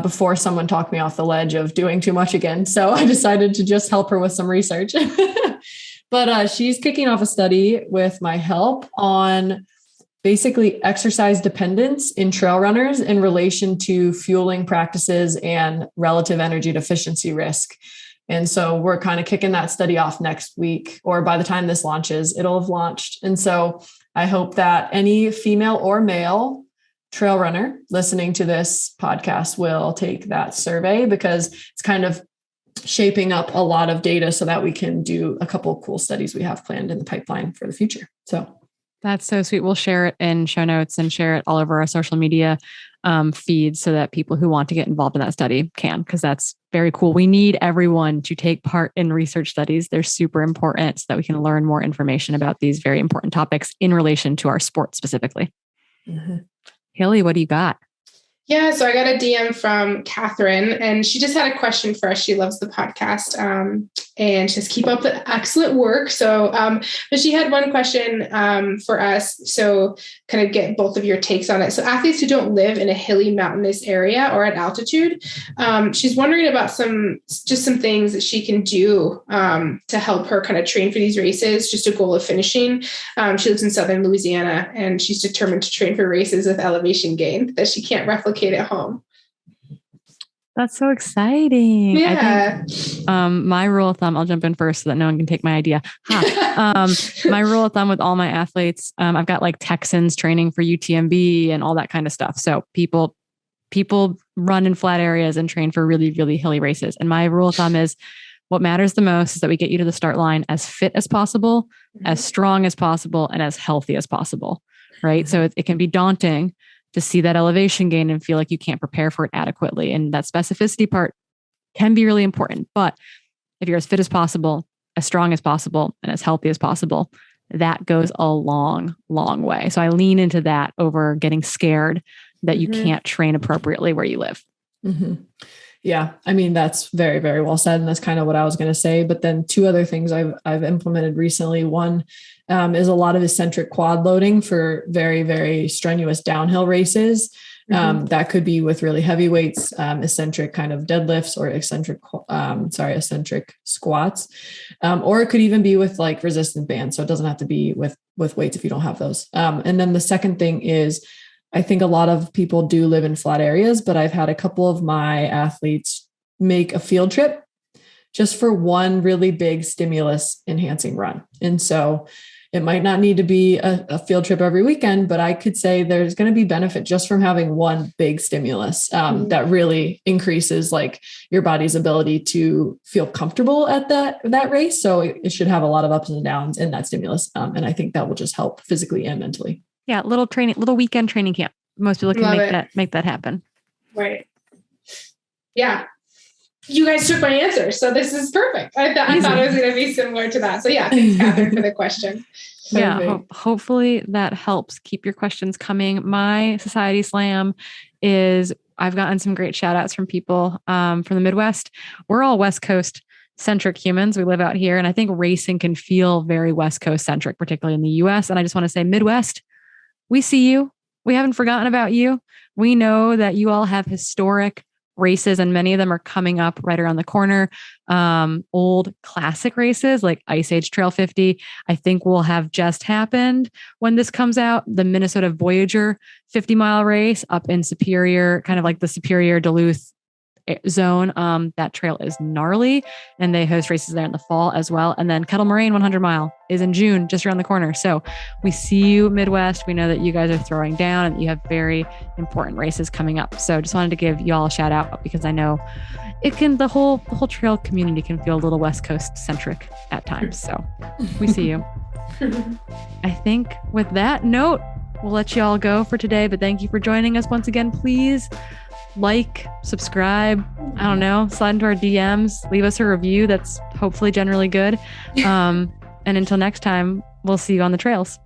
before someone talked me off the ledge of doing too much again. So I decided to just help her with some research. But she's kicking off a study with my help on basically exercise dependence in trail runners in relation to fueling practices and relative energy deficiency risk. And so we're kind of kicking that study off next week, or by the time this launches, it'll have launched. And so I hope that any female or male trail runner listening to this podcast will take that survey, because it's kind of shaping up a lot of data so that we can do a couple of cool studies we have planned in the pipeline for the future. So that's so sweet. We'll share it in show notes and share it all over our social media feeds so that people who want to get involved in that study can, because that's very cool. We need everyone to take part in research studies. They're super important so that we can learn more information about these very important topics in relation to our sport specifically. Mm-hmm. Haley, what do you got? Yeah, so I got a DM from Catherine, and she just had a question for us. She loves the podcast, and just keep up the excellent work. So, but she had one question for us. So, kind of get both of your takes on it. So, athletes who don't live in a hilly, mountainous area or at altitude, she's wondering about some things that she can do to help her kind of train for these races. Just a goal of finishing. She lives in southern Louisiana, and she's determined to train for races with elevation gain that she can't replicate at home. That's so exciting. Yeah. I think, my rule of thumb, I'll jump in first so that no one can take my idea. My rule of thumb with all my athletes, I've got like Texans training for UTMB and all that kind of stuff. So people run in flat areas and train for really, really hilly races. And my rule of thumb is what matters the most is that we get you to the start line as fit as possible, as strong as possible, and as healthy as possible. Right. So it can be daunting to see that elevation gain and feel like you can't prepare for it adequately. And that specificity part can be really important. But if you're as fit as possible, as strong as possible, and as healthy as possible, that goes a long, long way. So I lean into that over getting scared that you can't train appropriately where you live. Mm-hmm. Yeah. I mean, that's very, very well said. And that's kind of what I was going to say. But then two other things I've implemented recently. One is a lot of eccentric quad loading for very, very strenuous downhill races. That could be with really heavy weights, eccentric kind of deadlifts, or eccentric squats. Or it could even be with like resistance bands. So it doesn't have to be with weights if you don't have those. And then the second thing is, I think a lot of people do live in flat areas, but I've had a couple of my athletes make a field trip just for one really big stimulus enhancing run. And so it might not need to be a field trip every weekend, but I could say there's going to be benefit just from having one big stimulus that really increases like your body's ability to feel comfortable at that race. So it should have a lot of ups and downs in that stimulus. And I think that will just help physically and mentally. Yeah. Little weekend training camp. Most people can make that happen. Right. Yeah. You guys took my answer. So this is perfect. I thought it was going to be similar to that. So yeah, thanks, Catherine, for the question. Yeah. Hopefully that helps. Keep your questions coming. My Society Slam is, I've gotten some great shout outs from people from the Midwest. We're all West Coast centric humans. We live out here. And I think racing can feel very West Coast centric, particularly in the US. And I just want to say, Midwest, we see you. We haven't forgotten about you. We know that you all have historic races, and many of them are coming up right around the corner. Old classic races like Ice Age Trail 50, I think will have just happened when this comes out. The Minnesota Voyager 50-mile race up in Superior, kind of like the Superior Duluth zone. That trail is gnarly, and they host races there in the fall as well. And then Kettle Moraine 100 mile is in June, just around the corner. So we see you, Midwest. We know that you guys are throwing down and you have very important races coming up. So just wanted to give you all a shout out, because I know it can, the whole trail community can feel a little West Coast centric at times. So we see you. I think with that note, we'll let you all go for today, but thank you for joining us once again. Please like, subscribe, I don't know, slide into our DMs, leave us a review that's hopefully generally good. And until next time, we'll see you on the trails.